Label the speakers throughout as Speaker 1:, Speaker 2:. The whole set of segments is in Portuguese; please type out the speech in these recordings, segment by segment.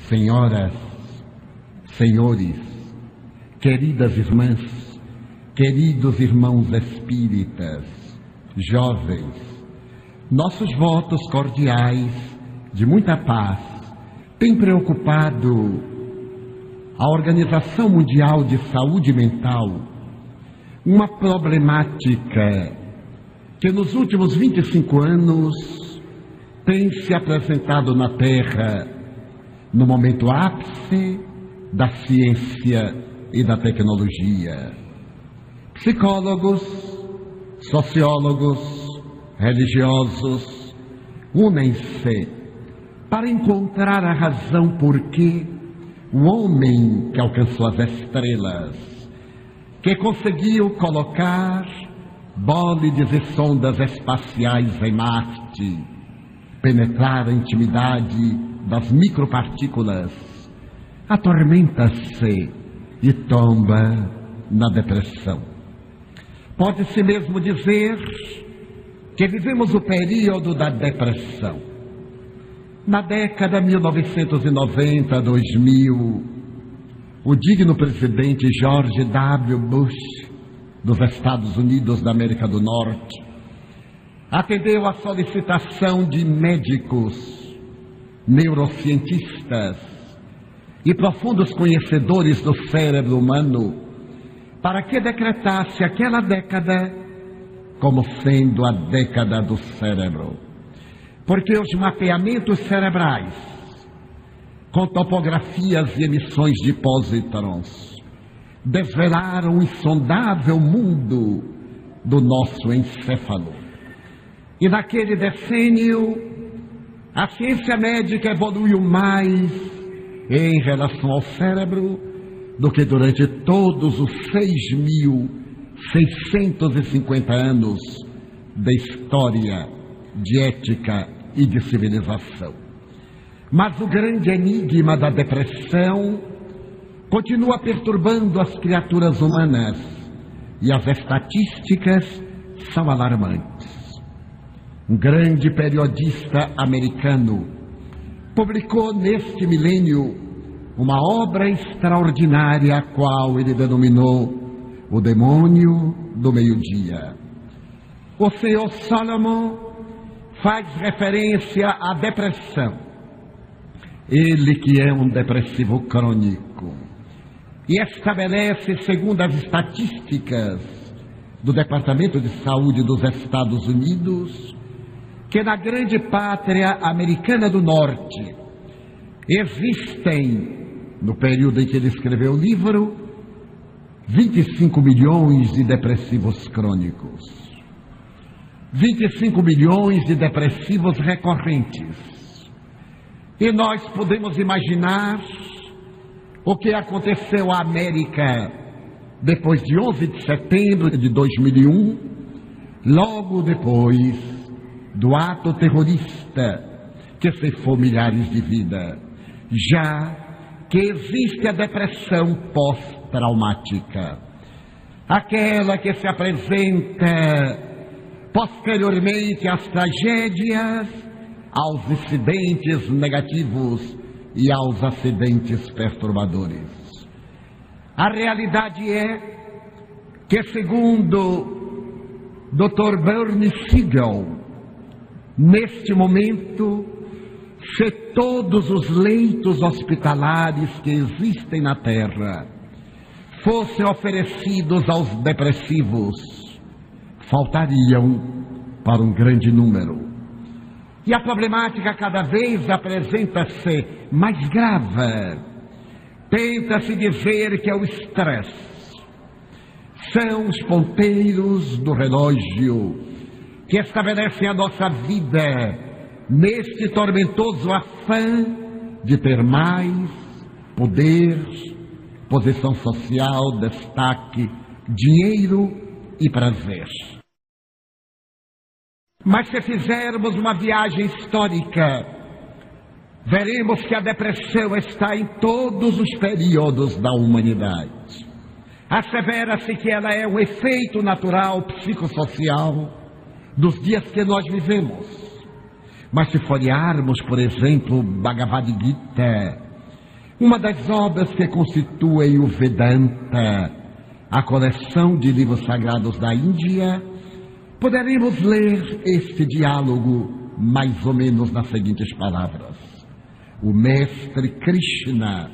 Speaker 1: Senhoras, senhores, queridas irmãs, queridos irmãos espíritas, jovens, nossos votos cordiais de muita paz têm preocupado a Organização Mundial de Saúde Mental, uma problemática que nos últimos 25 anos tem se apresentado na Terra no momento ápice da ciência e da tecnologia. Psicólogos, sociólogos, religiosos unem-se para encontrar a razão por que o homem que alcançou as estrelas, que conseguiu colocar bólides e sondas espaciais em Marte, penetrar a intimidade das micropartículas, atormenta-se e tomba na depressão. Pode-se mesmo dizer que vivemos o período da depressão. Na década 1990-2000, o digno presidente George W. Bush, dos Estados Unidos da América do Norte, atendeu à solicitação de médicos, neurocientistas e profundos conhecedores do cérebro humano para que decretasse aquela década como sendo a década do cérebro. Porque os mapeamentos cerebrais, com topografias e emissões de pósitrons, desvelaram o insondável mundo do nosso encéfalo. E naquele decênio, a ciência médica evoluiu mais em relação ao cérebro do que durante todos os 6.650 anos de história, de ética e de civilização. Mas o grande enigma da depressão continua perturbando as criaturas humanas e as estatísticas são alarmantes. Um grande periodista americano publicou neste milênio uma obra extraordinária, a qual ele denominou O Demônio do Meio-Dia. O senhor Solomon faz referência à depressão. Ele que é um depressivo crônico. E estabelece, segundo as estatísticas do Departamento de Saúde dos Estados Unidos, que na grande pátria americana do Norte existem, no período em que ele escreveu o livro, 25 milhões de depressivos crônicos, 25 milhões de depressivos recorrentes. E nós podemos imaginar o que aconteceu à América depois de 11 de setembro de 2001, logo depois do ato terrorista que ceifou milhares de vidas, já que existe a depressão pós-traumática, aquela que se apresenta posteriormente às tragédias, aos incidentes negativos e aos acidentes perturbadores. A realidade é que, segundo Dr. Bernie Siegel, neste momento, se todos os leitos hospitalares que existem na Terra fossem oferecidos aos depressivos, faltariam para um grande número. E a problemática cada vez apresenta-se mais grave. Tenta-se dizer que é o estresse. São os ponteiros do relógio que estabelecem a nossa vida neste tormentoso afã de ter mais poder, posição social, destaque, dinheiro e prazer. Mas se fizermos uma viagem histórica, veremos que a depressão está em todos os períodos da humanidade. Assevera-se que ela é um efeito natural psicossocial dos dias que nós vivemos. Mas se folhearmos, por exemplo, Bhagavad Gita, Uma das obras que constituem o Vedanta, a coleção de livros sagrados da Índia, poderemos ler este diálogo mais ou menos nas seguintes palavras. O mestre Krishna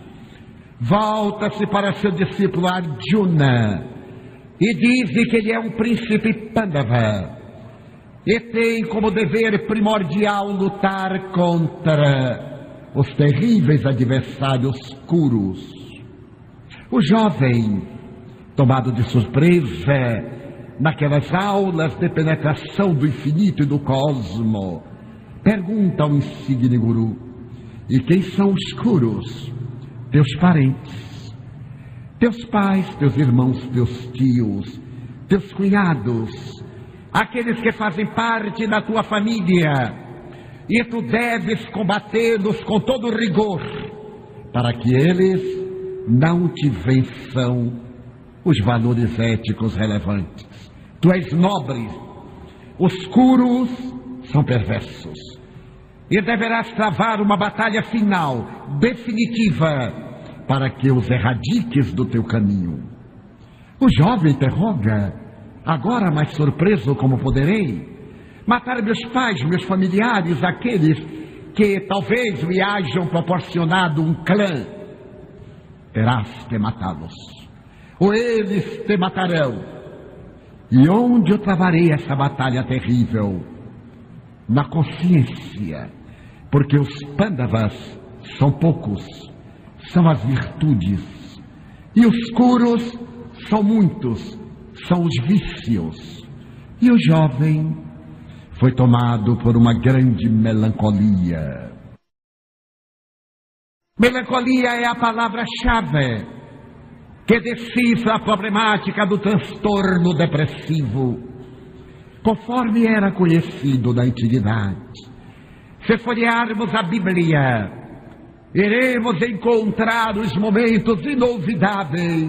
Speaker 1: volta-se para seu discípulo Arjuna e diz que ele é um príncipe Pandava e tem como dever primordial lutar contra os terríveis adversários Kurus. O jovem, tomado de surpresa naquelas aulas de penetração do infinito e do cosmo, pergunta ao insigne guru: e quem são os Kurus? Teus parentes, teus pais, teus irmãos, teus tios, teus cunhados, aqueles que fazem parte da tua família, e tu deves combatê-los com todo rigor, para que eles não te vençam os valores éticos relevantes. Tu és nobre, os Kurus são perversos, e deverás travar uma batalha final, definitiva, para que os erradiques do teu caminho. O jovem interroga: agora mais surpreso como poderei? Matar meus pais, meus familiares, aqueles que talvez me hajam proporcionado um clã. Terás que matá-los, ou eles te matarão. E onde eu travarei essa batalha terrível? Na consciência, porque os Pandavas são poucos, são as virtudes, e os Kurus são muitos, são os vícios. E o jovem foi tomado por uma grande melancolia. Melancolia é a palavra-chave que decifra a problemática do transtorno depressivo, conforme era conhecido na antiguidade. Se folhearmos a Bíblia, iremos encontrar os momentos inolvidáveis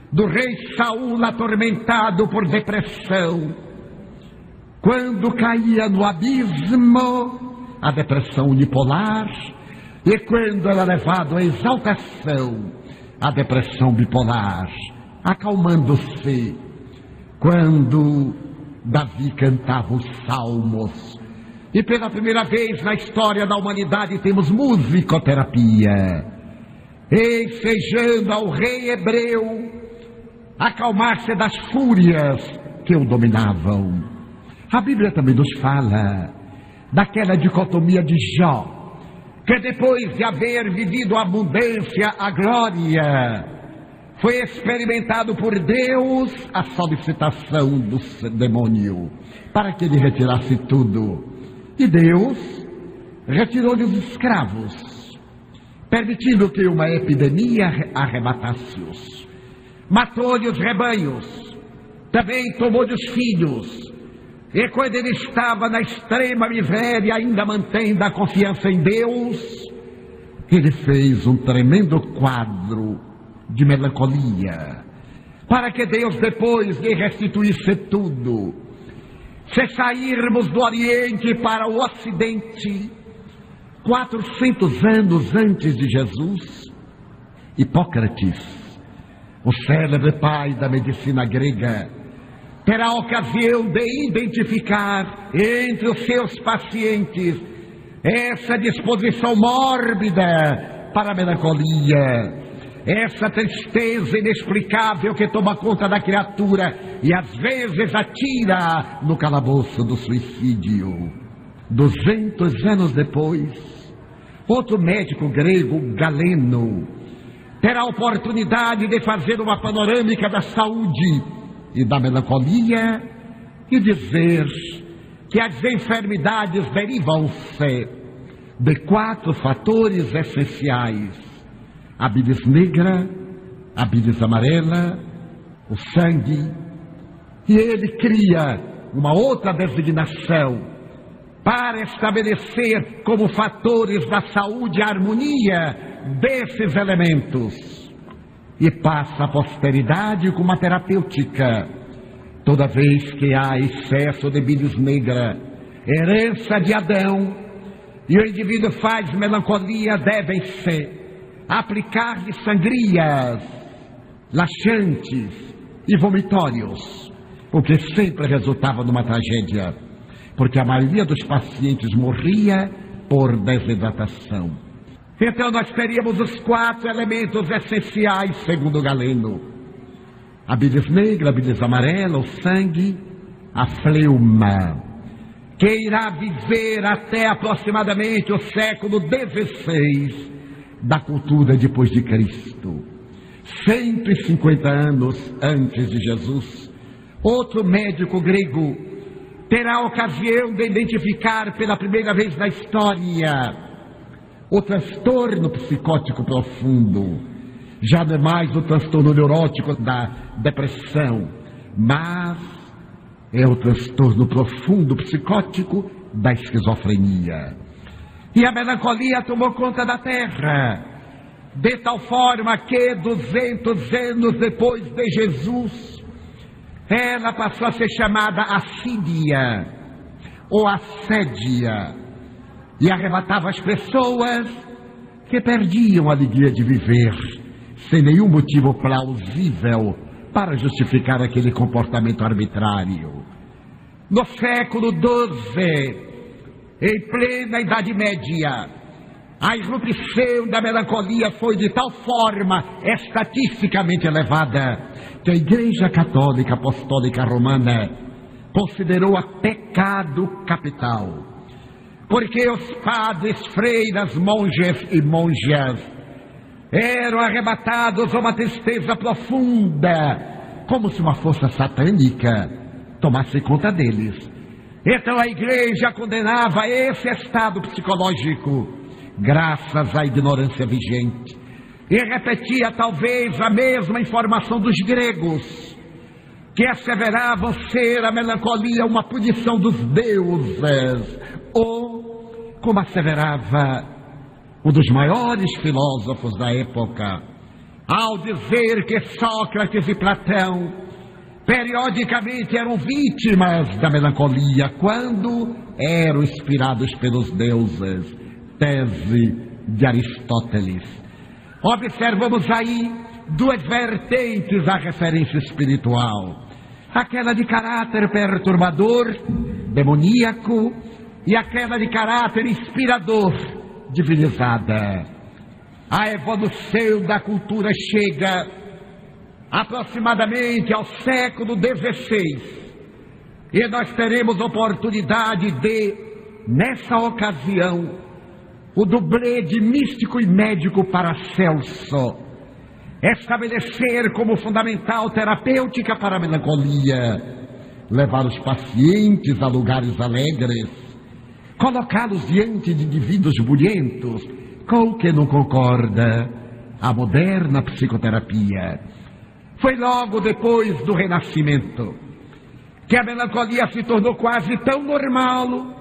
Speaker 1: do rei Saul atormentado por depressão, quando caía no abismo, a depressão unipolar, e quando era levado à exaltação, a depressão bipolar, acalmando-se, quando Davi cantava os salmos. E pela primeira vez na história da humanidade temos musicoterapia, ensejando ao rei hebreu acalmar-se das fúrias que o dominavam. A Bíblia também nos fala daquela dicotomia de Jó, que depois de haver vivido a abundância, a glória, foi experimentado por Deus a solicitação do demônio, para que ele retirasse tudo. E Deus retirou-lhe os escravos, permitindo que uma epidemia arrebatasse-os. Matou-lhe os rebanhos, também tomou-lhe os filhos. E quando ele estava na extrema miséria, ainda mantendo a confiança em Deus, ele fez um tremendo quadro de melancolia, para que Deus depois lhe restituísse tudo. Se sairmos do Oriente para o Ocidente, 400 anos antes de Jesus, Hipócrates, o célebre pai da medicina grega, terá a ocasião de identificar entre os seus pacientes essa disposição mórbida para a melancolia, essa tristeza inexplicável que toma conta da criatura e às vezes atira no calabouço do suicídio. 200 anos depois, outro médico grego, Galeno, terá a oportunidade de fazer uma panorâmica da saúde e da melancolia e dizer que as enfermidades derivam-se de 4 fatores essenciais: a bilis negra, a bilis amarela, o sangue. E ele cria uma outra designação para estabelecer como fatores da saúde a harmonia desses elementos. E passa a posteridade com uma terapêutica. Toda vez que há excesso de bilis negra, herança de Adão, e o indivíduo faz melancolia, devem-se aplicar-lhe sangrias, laxantes e vomitórios, o que sempre resultava numa tragédia, porque a maioria dos pacientes morria por desidratação. Então nós teríamos os 4 elementos essenciais, segundo Galeno: a bilis negra, a bilis amarela, o sangue, a fleuma, que irá viver até aproximadamente o século XVI da cultura depois de Cristo. 150 anos antes de Jesus, outro médico grego terá a ocasião de identificar pela primeira vez na história o transtorno psicótico profundo. Já não é mais o transtorno neurótico da depressão, mas é o transtorno profundo psicótico da esquizofrenia. E a melancolia tomou conta da terra, de tal forma que 200 anos depois de Jesus, ela passou a ser chamada assídia ou assédia, e arrebatava as pessoas que perdiam a alegria de viver, sem nenhum motivo plausível para justificar aquele comportamento arbitrário. No século XII, em plena Idade Média, a irrupção da melancolia foi de tal forma estatisticamente elevada que a Igreja Católica Apostólica Romana considerou-a pecado capital, porque os padres, freiras, monges e monjas eram arrebatados a uma tristeza profunda, como se uma força satânica tomasse conta deles. Então a igreja condenava esse estado psicológico, graças à ignorância vigente, e repetia talvez a mesma informação dos gregos, que asseveravam ser a melancolia uma punição dos deuses, ou, como asseverava um dos maiores filósofos da época, ao dizer que Sócrates e Platão periodicamente eram vítimas da melancolia quando eram inspirados pelos deuses, tese de Aristóteles. Observamos aí 2 vertentes à referência espiritual: aquela de caráter perturbador, demoníaco, e aquela de caráter inspirador, divinizada. A evolução da cultura chega aproximadamente ao século XVI, e nós teremos oportunidade de, nessa ocasião, o dublê de místico e médico Paracelso estabelecer como fundamental terapêutica para a melancolia, levar os pacientes a lugares alegres, colocá-los diante de indivíduos bulhentos, com o que não concorda a moderna psicoterapia. Foi logo depois do Renascimento que a melancolia se tornou quase tão normal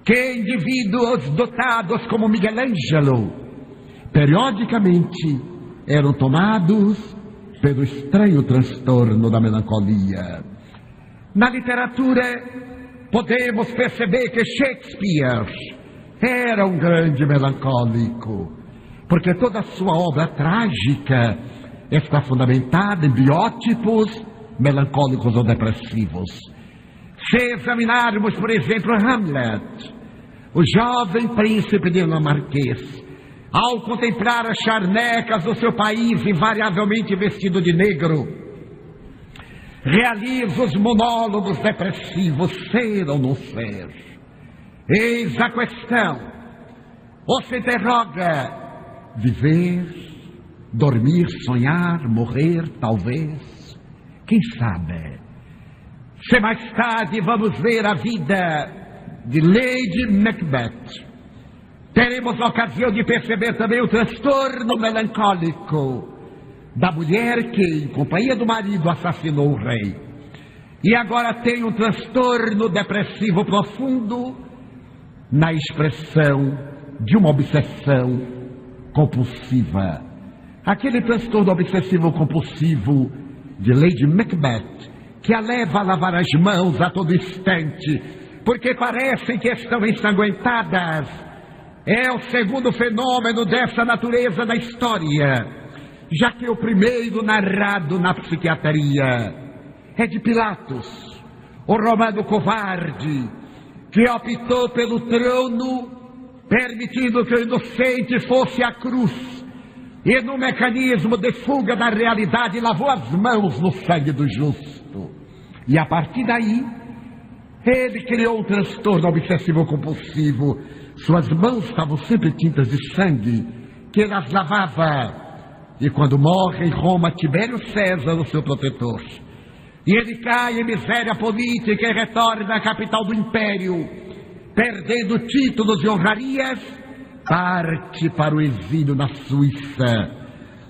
Speaker 1: que indivíduos dotados como Miguel Ângelo periodicamente eram tomados pelo estranho transtorno da melancolia. Na literatura, podemos perceber que Shakespeare era um grande melancólico, porque toda a sua obra trágica está fundamentada em biótipos melancólicos ou depressivos. Se examinarmos, por exemplo, Hamlet, o jovem príncipe dinamarquês, ao contemplar as charnecas do seu país invariavelmente vestido de negro, realiza os monólogos depressivos: ser ou não ser? Eis a questão. Ou se interroga: viver, dormir, sonhar, morrer, talvez, quem sabe? Se mais tarde vamos ver a vida de Lady Macbeth, teremos a ocasião de perceber também o transtorno melancólico da mulher que, em companhia do marido, assassinou o rei. E agora tem um transtorno depressivo profundo na expressão de uma obsessão compulsiva. Aquele transtorno obsessivo compulsivo de Lady Macbeth, que a leva a lavar as mãos a todo instante, porque parecem que estão ensanguentadas, é o segundo fenômeno dessa natureza da história, já que o primeiro narrado na psiquiatria é de Pilatos, o romano covarde, que optou pelo trono, permitindo que o inocente fosse à cruz, e no mecanismo de fuga da realidade lavou as mãos no sangue do justo. E a partir daí, ele criou um transtorno obsessivo-compulsivo. Suas mãos estavam sempre tintas de sangue, que ele as lavava. E quando morre em Roma, Tibério César, o seu protetor, e ele cai em miséria política e retorna à capital do império, perdendo títulos e honrarias, parte para o exílio na Suíça,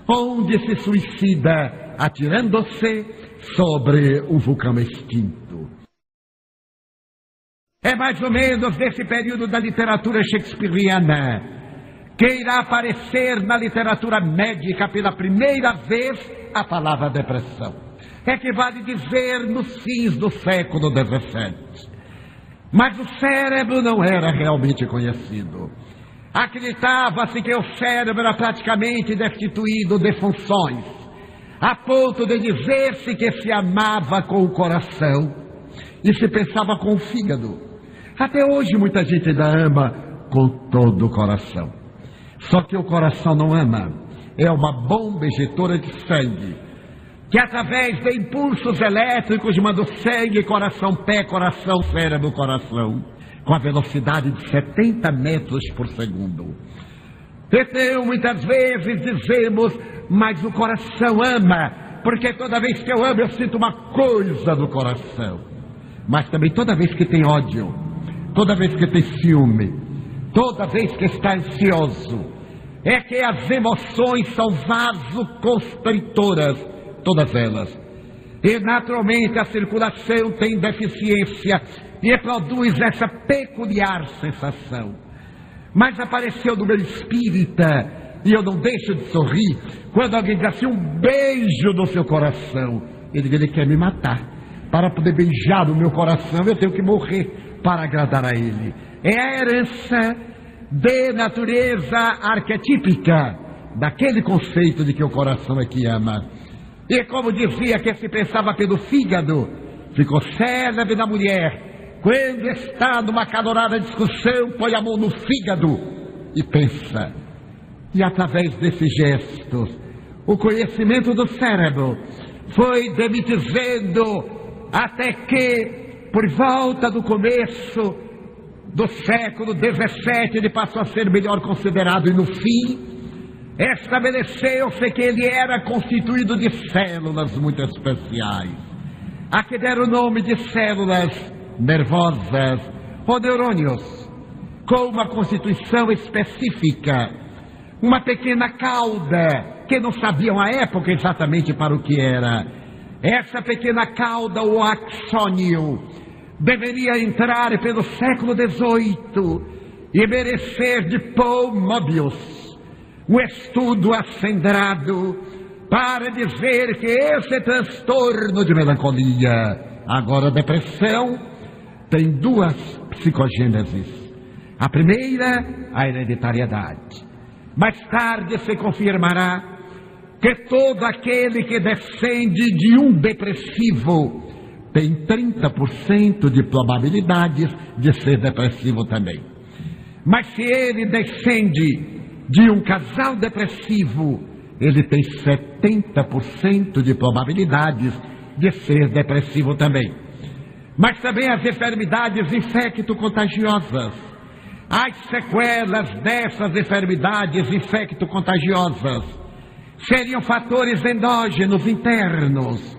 Speaker 1: onde se suicida atirando-se sobre um vulcão extinto. É mais ou menos nesse período da literatura shakespeariana que irá aparecer na literatura médica pela primeira vez a palavra depressão. É que vale dizer nos fins do século XVII. Mas o cérebro não era realmente conhecido. Acreditava-se que o cérebro era praticamente destituído de funções, a ponto de dizer-se que se amava com o coração e se pensava com o fígado. Até hoje muita gente ainda ama com todo o coração. Só que o coração não ama. É uma bomba injetora de sangue, que através de impulsos elétricos manda o sangue, coração, pé, coração, cérebro, coração, com a velocidade de 70 metros por segundo. Então, muitas vezes dizemos, mas o coração ama, porque toda vez que eu amo eu sinto uma coisa no coração. Mas também toda vez que tem ódio, toda vez que tem ciúme, toda vez que está ansioso, é que as emoções são vasoconstritoras, todas elas. E naturalmente a circulação tem deficiência e produz essa peculiar sensação. Mas apareceu no meu espírita, e eu não deixo de sorrir, quando alguém diz assim, um beijo no seu coração. Ele quer me matar. Para poder beijar o meu coração, eu tenho que morrer para agradar a ele. É a herança de natureza arquetípica daquele conceito de que o coração é que ama. E como dizia que se pensava pelo fígado, ficou célebre da mulher, quando está numa calorada discussão, põe a mão no fígado e pensa. E através desses gestos, o conhecimento do cérebro foi demitizando até que, por volta do começo do século XVII, ele passou a ser melhor considerado e no fim estabeleceu-se que ele era constituído de células muito especiais, a que deram o nome de células nervosas ou neurônios, com uma constituição específica, uma pequena cauda que não sabiam à época exatamente para o que era. Essa pequena cauda, o axônio, deveria entrar pelo século XVIII e merecer de Paul Mobius um estudo acendrado para dizer que esse transtorno de melancolia, agora depressão, tem duas psicogêneses. A primeira, a hereditariedade. Mais tarde se confirmará que todo aquele que descende de um depressivo tem 30% de probabilidades de ser depressivo também. Mas se ele descende de um casal depressivo, ele tem 70% de probabilidades de ser depressivo também. Mas também as enfermidades infecto-contagiosas, as sequelas dessas enfermidades infecto-contagiosas seriam fatores endógenos, internos,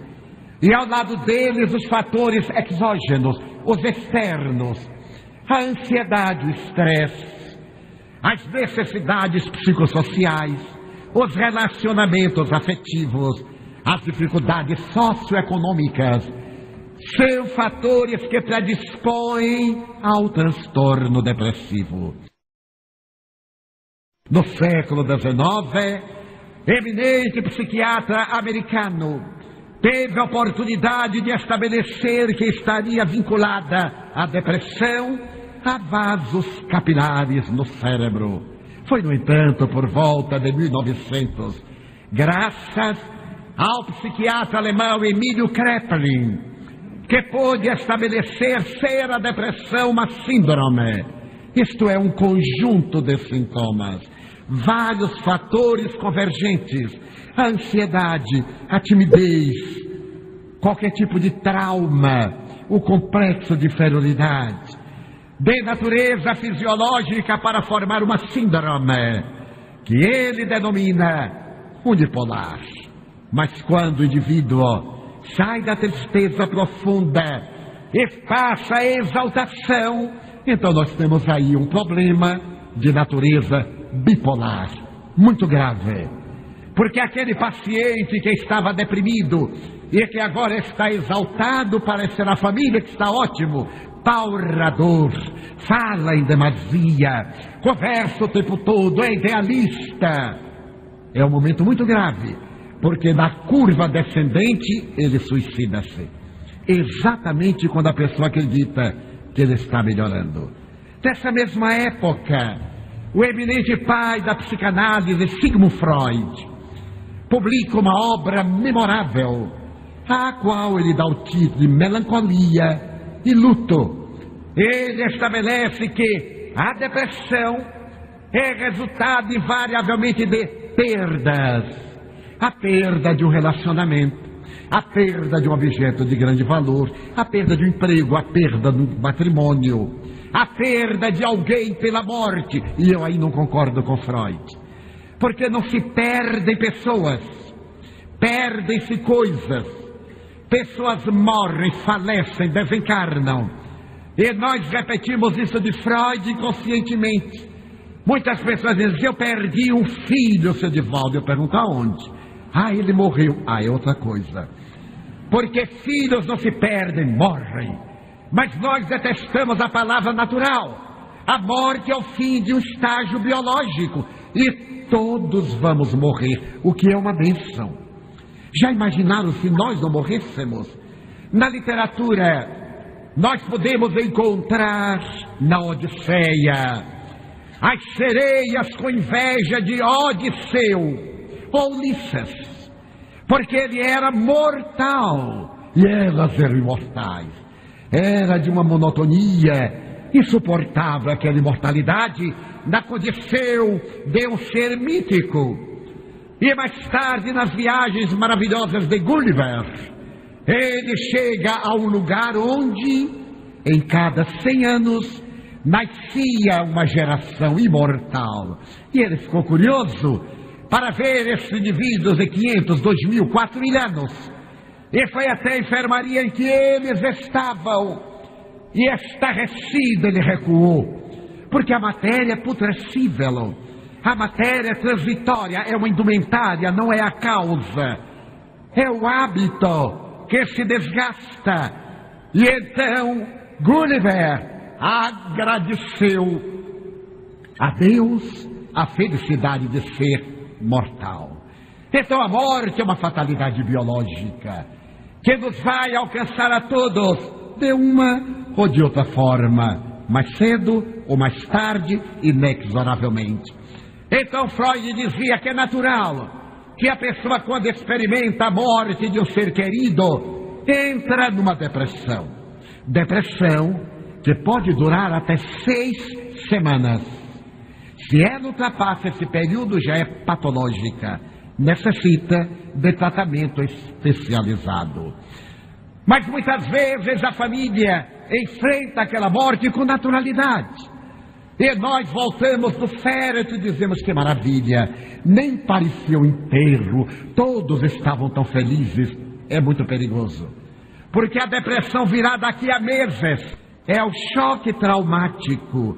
Speaker 1: e ao lado deles os fatores exógenos, os externos, a ansiedade, o estresse, as necessidades psicossociais, os relacionamentos afetivos, as dificuldades socioeconômicas, são fatores que predispõem ao transtorno depressivo. No século XIX, eminente psiquiatra americano teve a oportunidade de estabelecer que estaria vinculada à depressão a vasos capilares no cérebro. Foi, no entanto, por volta de 1900, graças ao psiquiatra alemão Emílio Kraepelin, que pôde estabelecer ser a depressão uma síndrome. Isto é, um conjunto de sintomas, vários fatores convergentes: a ansiedade, a timidez, qualquer tipo de trauma, o complexo de inferioridade, de natureza fisiológica, para formar uma síndrome que ele denomina unipolar. Mas quando o indivíduo sai da tristeza profunda e passa a exaltação, então nós temos aí um problema de natureza bipolar, muito grave. Porque aquele paciente que estava deprimido e que agora está exaltado, parece ser a família que está ótimo, paurador, fala em demasia, conversa o tempo todo, é idealista. É um momento muito grave, porque na curva descendente ele suicida-se, exatamente quando a pessoa acredita que ele está melhorando. Nessa mesma época, o eminente pai da psicanálise, Sigmund Freud, publica uma obra memorável, a qual ele dá o título de Melancolia e Luto. Ele estabelece que a depressão é resultado invariavelmente de perdas. A perda de um relacionamento, a perda de um objeto de grande valor, a perda de um emprego, a perda do matrimônio, a perda de alguém pela morte. E eu aí não concordo com Freud, porque não se perdem pessoas, perdem-se coisas. Pessoas morrem, falecem, desencarnam. E nós repetimos isso de Freud inconscientemente. Muitas pessoas dizem: eu perdi um filho, seu Divaldo. Eu pergunto: aonde? Ah, ele morreu. Ah, é outra coisa. Porque filhos não se perdem, morrem. Mas nós detestamos a palavra natural. A morte é o fim de um estágio biológico. E todos vamos morrer, o que é uma bênção. Já imaginaram se nós não morrêssemos? Na literatura, nós podemos encontrar na Odisseia as sereias com inveja de Odisseu ou Ulisses, porque ele era mortal e elas eram imortais. Era de uma monotonia insuportável aquela imortalidade na que Odisseu de um ser mítico. E mais tarde, nas viagens maravilhosas de Gulliver, ele chega a um lugar onde, em cada 100 anos, nascia uma geração imortal. E ele ficou curioso para ver esses indivíduos de 500, 2000, 4000 anos. E foi até a enfermaria em que eles estavam. E estarrecido ele recuou, porque a matéria é putrescível. A matéria é transitória, é uma indumentária, não é a causa. É o hábito que se desgasta. E então Gulliver agradeceu a Deus a felicidade de ser mortal. Então a morte é uma fatalidade biológica que nos vai alcançar a todos, de uma ou de outra forma, mais cedo ou mais tarde, inexoravelmente. Então Freud dizia que é natural que a pessoa, quando experimenta a morte de um ser querido, entra numa depressão. Depressão que pode durar até 6 semanas. Se ela ultrapassa esse período, já é patológica. Necessita de tratamento especializado. Mas muitas vezes a família enfrenta aquela morte com naturalidade. E nós voltamos do féretro e dizemos: que maravilha, nem parecia um enterro, todos estavam tão felizes. É muito perigoso, porque a depressão virá daqui a meses. É o choque traumático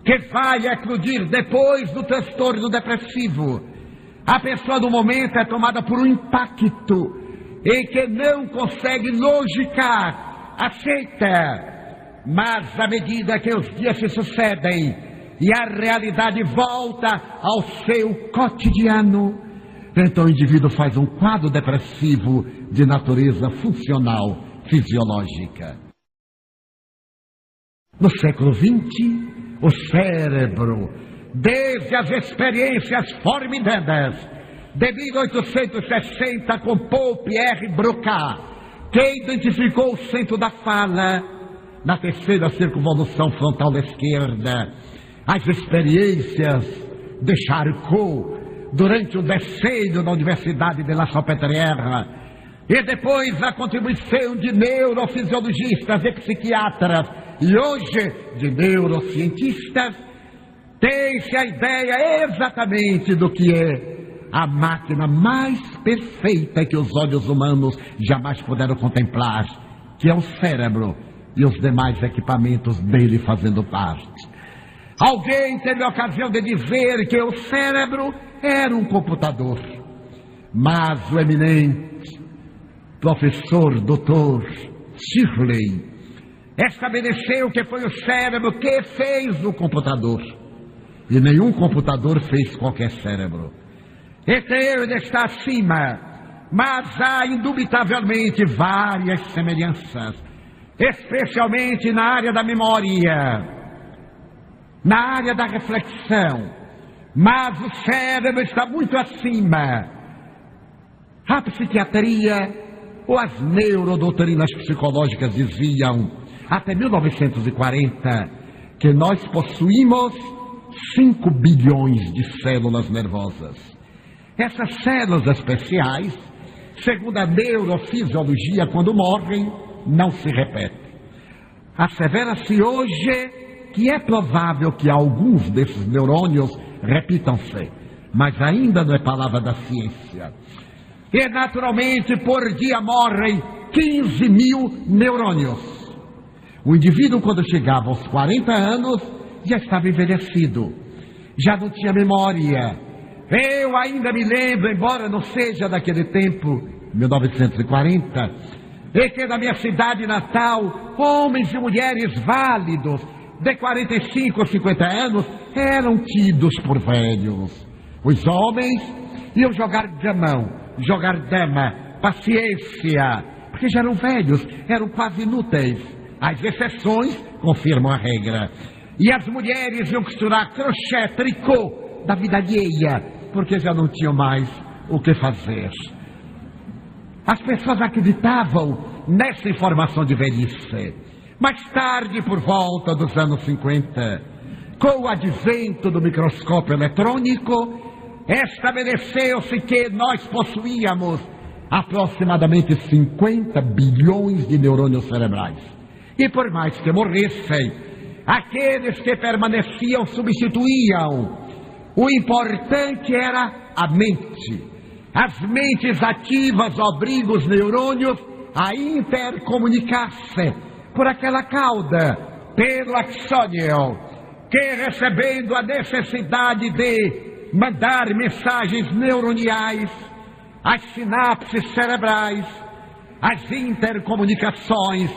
Speaker 1: que vai eclodir depois do transtorno depressivo. A pessoa no momento é tomada por um impacto em que não consegue logicar, aceita. Mas à medida que os dias se sucedem e a realidade volta ao seu cotidiano, então o indivíduo faz um quadro depressivo de natureza funcional, fisiológica. No século XX, o cérebro, desde as experiências formidáveis de 1860 com Paul Pierre Broca, que identificou o centro da fala na terceira circunvolução frontal esquerda, as experiências de Charcot durante o decênio da Universidade de La Salpêtrière, e depois a contribuição de neurofisiologistas e psiquiatras, e hoje de neurocientistas, tem-se a ideia exatamente do que é a máquina mais perfeita que os olhos humanos jamais puderam contemplar, que é o cérebro e os demais equipamentos dele fazendo parte. Alguém teve a ocasião de dizer que o cérebro era um computador, mas o eminente professor Dr. Shirley estabeleceu que foi o cérebro que fez o computador, e nenhum computador fez qualquer cérebro. Ele está acima, mas há indubitavelmente várias semelhanças, especialmente na área da memória, na área da reflexão, mas o cérebro está muito acima. A psiquiatria ou as neurodoutrinas psicológicas diziam, até 1940, que nós possuímos 5 bilhões de células nervosas. Essas células especiais, segundo a neurofisiologia, quando morrem, não se repetem. Assevera-se hoje que é provável que alguns desses neurônios repitam-se, mas ainda não é palavra da ciência. E naturalmente por dia morrem 15 mil neurônios. O indivíduo, quando chegava aos 40 anos, já estava envelhecido, já não tinha memória. Eu ainda me lembro, embora não seja daquele tempo, 1940, e que na minha cidade natal, homens e mulheres válidos, de 45 ou 50 anos, eram tidos por velhos. Os homens iam jogar gamão, jogar dama, paciência, porque já eram velhos, eram quase inúteis. As exceções confirmam a regra. E as mulheres iam costurar crochê, tricô da vida alheia, porque já não tinham mais o que fazer. As pessoas acreditavam nessa informação de velhice. Mais tarde, por volta dos anos 50, com o advento do microscópio eletrônico, estabeleceu-se que nós possuíamos aproximadamente 50 bilhões de neurônios cerebrais. E por mais que morressem, aqueles que permaneciam substituíam. O importante era a mente. As mentes ativas obrigam os neurônios a intercomunicar-se por aquela cauda, pelo axônio, que recebendo a necessidade de mandar mensagens neuroniais, as sinapses cerebrais, as intercomunicações,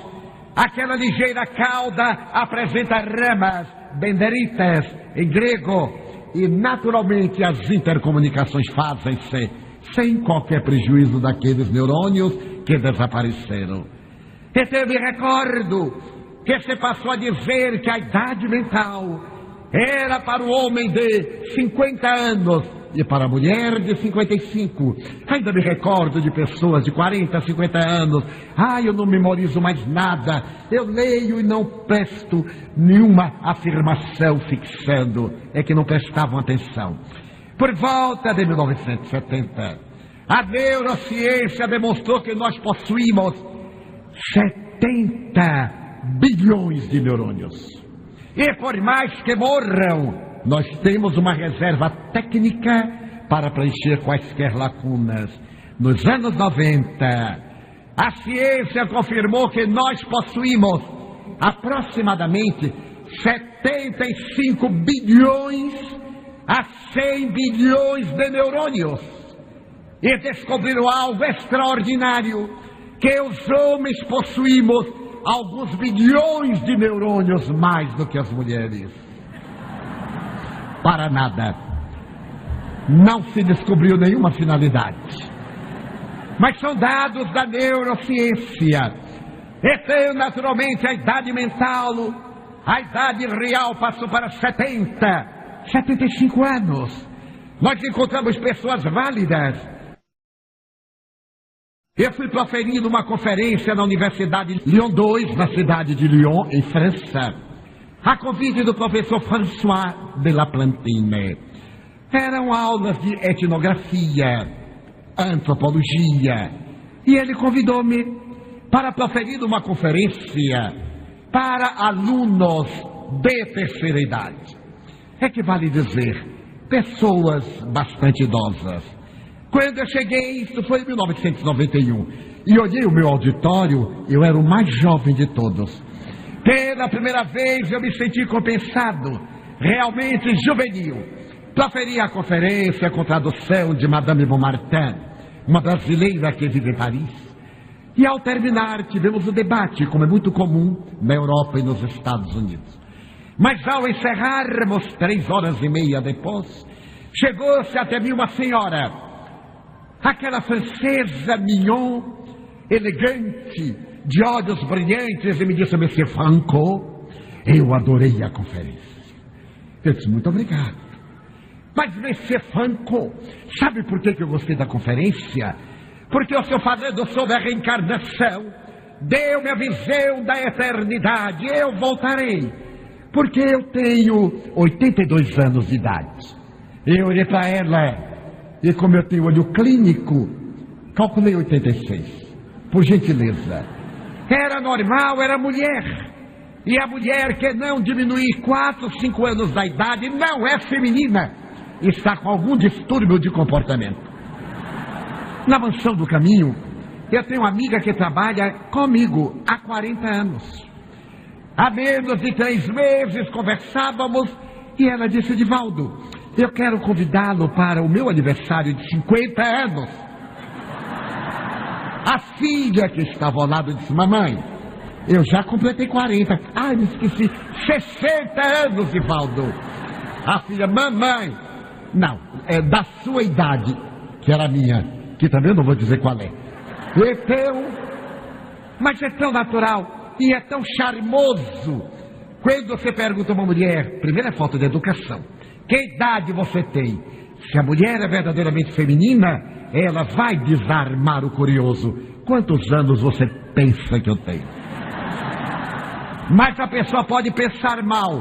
Speaker 1: aquela ligeira cauda apresenta ramas, dendritas, em grego, e naturalmente as intercomunicações fazem-se sem qualquer prejuízo daqueles neurônios que desapareceram. Então eu me recordo que se passou a dizer que a idade mental era para o homem de 50 anos e para a mulher de 55. Ainda me recordo de pessoas de 40, 50 anos. Eu não memorizo mais nada. Eu leio e não presto nenhuma afirmação fixando. É que não prestavam atenção. Por volta de 1970, a neurociência demonstrou que nós possuímos 70 bilhões de neurônios. E por mais que morram, nós temos uma reserva técnica para preencher quaisquer lacunas. Nos anos 90, a ciência confirmou que nós possuímos aproximadamente 75 bilhões a 100 bilhões de neurônios. E descobriram algo extraordinário, que os homens possuímos alguns bilhões de neurônios mais do que as mulheres. Para nada. Não se descobriu nenhuma finalidade. Mas são dados da neurociência. Então, naturalmente, a idade mental A idade real passou para 70, 75 anos. Nós encontramos pessoas válidas. Eu fui proferindo uma conferência na Universidade Lyon 2, na cidade de Lyon, em França, a convite do professor François de La Plantine. Eram aulas de etnografia, antropologia, e ele convidou-me para proferir uma conferência para alunos de terceira idade. É que vale dizer, pessoas bastante idosas. Quando eu cheguei, isso foi em 1991, e olhei o meu auditório, eu era o mais jovem de todos. Pela primeira vez eu me senti compensado, realmente juvenil. Proferi a conferência com tradução de Madame Beaumartin, uma brasileira que vive em Paris. E ao terminar, tivemos o debate, como é muito comum na Europa e nos Estados Unidos. Mas ao encerrarmos, 3h30 depois, chegou-se até mim uma senhora, aquela francesa mignon, elegante, de olhos brilhantes, e me disse: Monsieur Franco, eu adorei a conferência. Eu disse: muito obrigado. Mas, Monsieur Franco, sabe por que eu gostei da conferência? Porque o senhor, falando sobre a reencarnação, deu-me a visão da eternidade. Eu voltarei, porque eu tenho 82 anos de idade. Eu olhei para ela, e como eu tenho olho clínico, calculei 86, por gentileza. Era normal, era mulher. E a mulher que não diminuir 4, 5 anos da idade não é feminina, está com algum distúrbio de comportamento. Na mansão do caminho, eu tenho uma amiga que trabalha comigo há 40 anos. Há menos de 3 meses conversávamos e ela disse: Divaldo, eu quero convidá-lo para o meu aniversário de 50 anos. A filha que estava ao lado disse: mamãe, eu já completei 40. Ai, me esqueci, 60 anos, Divaldo. A filha: mamãe, não, é da sua idade, que era a minha, que também eu não vou dizer qual é. Então, mas é tão natural e é tão charmoso. Quando você pergunta a uma mulher, primeiro é falta de educação. Que idade você tem? Se a mulher é verdadeiramente feminina, ela vai desarmar o curioso. Quantos anos você pensa que eu tenho? Mas a pessoa pode pensar mal.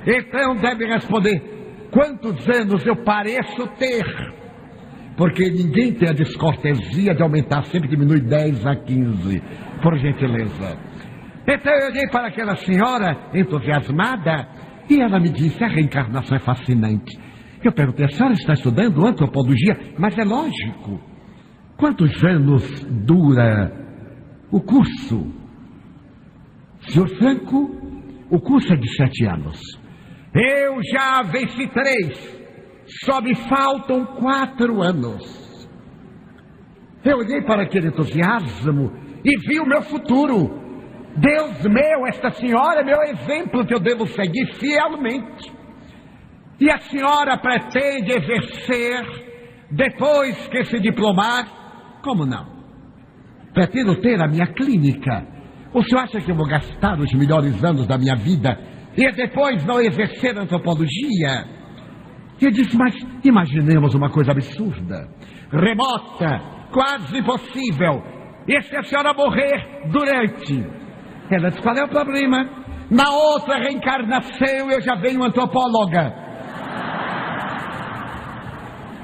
Speaker 1: Então deve responder: quantos anos eu pareço ter? Porque ninguém tem a descortesia de aumentar, sempre diminui 10 a 15, por gentileza. Então eu olhei para aquela senhora entusiasmada e ela me disse: a reencarnação é fascinante. Eu perguntei: a senhora está estudando antropologia? Mas é lógico. Quantos anos dura o curso? Senhor Franco, o curso é de 7 anos. Eu já venci 3. Só me faltam 4 anos. Eu olhei para aquele entusiasmo e vi o meu futuro. Deus meu, esta senhora é meu exemplo que eu devo seguir fielmente. E a senhora pretende exercer depois que se diplomar? Como não? Pretendo ter a minha clínica. O senhor acha que eu vou gastar os melhores anos da minha vida e depois não exercer antropologia? E eu disse: mas imaginemos uma coisa absurda, remota, quase impossível. E se a senhora morrer durante? Ela disse: qual é o problema? Na outra reencarnação eu já venho antropóloga.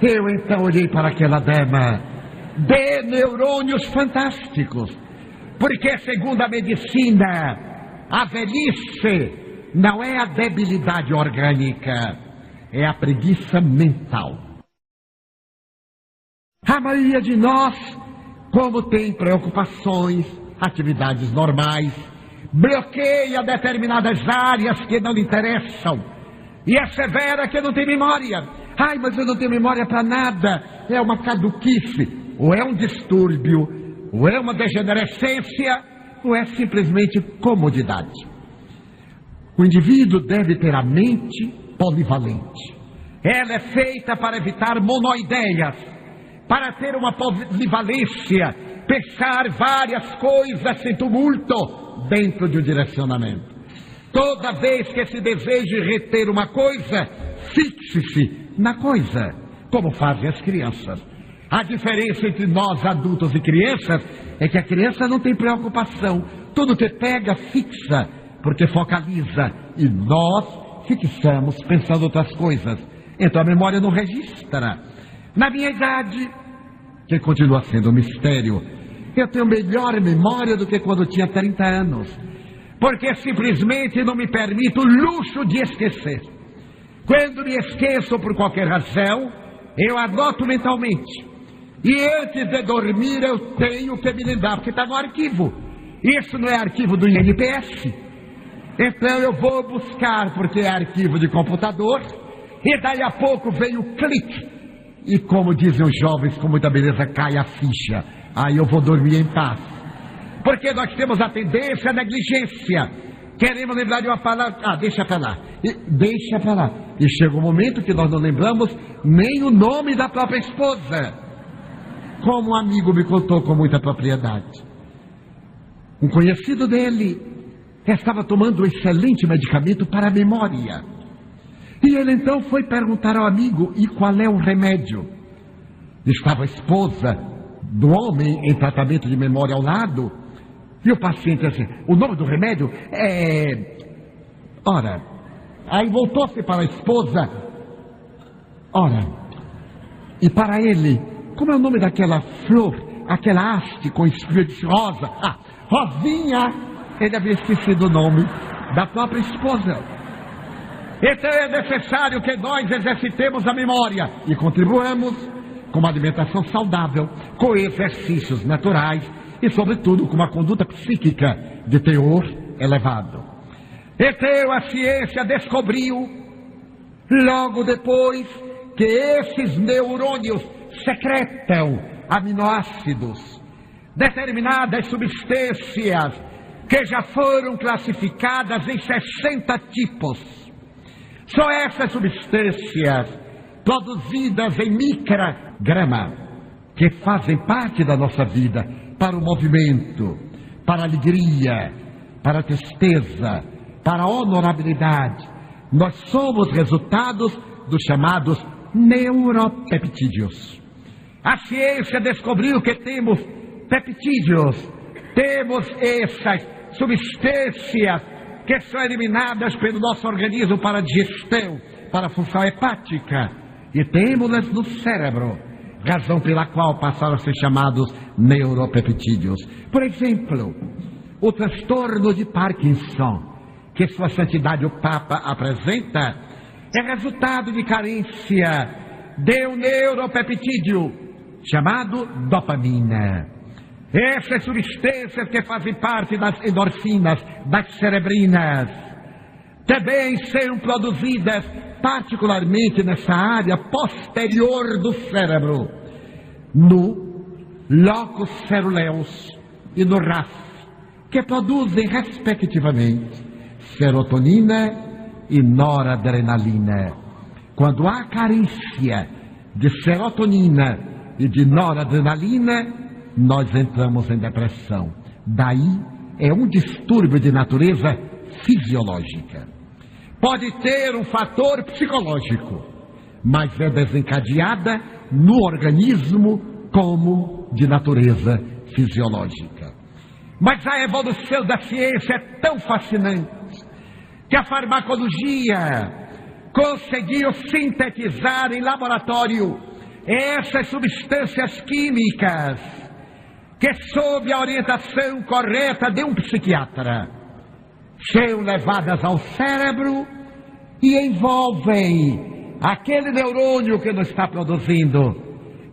Speaker 1: Eu então olhei para aquela dama de neurônios fantásticos, porque segundo a medicina, a velhice não é a debilidade orgânica, é a preguiça mental. A maioria de nós, como tem preocupações, atividades normais, bloqueia determinadas áreas que não lhe interessam e assevera que não tem memória. Ai, mas eu não tenho memória para nada. É uma caduquice, ou é um distúrbio, ou é uma degenerescência, ou é simplesmente comodidade. O indivíduo deve ter a mente polivalente. Ela é feita para evitar monoideias, para ter uma polivalência, pensar várias coisas sem tumulto dentro de um direcionamento. Toda vez que se deseje reter uma coisa, fixe-se na coisa, como fazem as crianças. A diferença entre nós, adultos e crianças, é que a criança não tem preocupação. Tudo que pega, fixa, porque focaliza. E nós fixamos pensando outras coisas. Então a memória não registra. Na minha idade, que continua sendo um mistério, eu tenho melhor memória do que quando tinha 30 anos. Porque simplesmente não me permito o luxo de esquecer. Quando me esqueço por qualquer razão, eu anoto mentalmente. E antes de dormir eu tenho que me lembrar, porque está no arquivo. Isso não é arquivo do INPS. Então eu vou buscar, porque é arquivo de computador. E daí a pouco vem o clique. E como dizem os jovens, com muita beleza, cai a ficha. Aí eu vou dormir em paz. Porque nós temos a tendência à negligência. Queremos lembrar de uma palavra. Deixa pra lá. Deixa pra lá. E chega um momento que nós não lembramos nem o nome da própria esposa. Como um amigo me contou com muita propriedade. Um conhecido dele estava tomando um excelente medicamento para a memória. E ele então foi perguntar ao amigo, e qual é o remédio? Estava a esposa do homem em tratamento de memória ao lado. E o paciente assim, o nome do remédio é... Ora, aí voltou-se para a esposa. Ora, e para ele, como é o nome daquela flor, aquela haste com espinhos de rosa? Rosinha. Ele havia esquecido o nome da própria esposa. Então é necessário que nós exercitemos a memória e contribuamos com uma alimentação saudável, com exercícios naturais e, sobretudo, com uma conduta psíquica de teor elevado. Então a ciência descobriu, logo depois, que esses neurônios secretam aminoácidos, determinadas substâncias que já foram classificadas em 60 tipos. São essas substâncias produzidas em micrograma que fazem parte da nossa vida para o movimento, para a alegria, para a tristeza, para a honorabilidade. Nós somos resultados dos chamados neuropeptídeos. A ciência descobriu que temos peptídeos, temos essas substâncias que são eliminadas pelo nosso organismo para a digestão, para a função hepática, e temos-las no cérebro, razão pela qual passaram a ser chamados neuropeptídeos. Por exemplo, o transtorno de Parkinson, que Sua Santidade o Papa apresenta, é resultado de carência de um neuropeptídeo chamado dopamina. Essas substâncias que fazem parte das endorfinas, das cerebrinas, também são produzidas particularmente nessa área posterior do cérebro, no locus ceruleus e no RAS, que produzem respectivamente serotonina e noradrenalina. Quando há carência de serotonina e de noradrenalina, nós entramos em depressão. Daí é um distúrbio de natureza fisiológica. Pode ter um fator psicológico, mas é desencadeada no organismo como de natureza fisiológica. Mas a evolução da ciência é tão fascinante que a farmacologia conseguiu sintetizar em laboratório essas substâncias químicas que, sob a orientação correta de um psiquiatra, são levadas ao cérebro e envolvem aquele neurônio que não está produzindo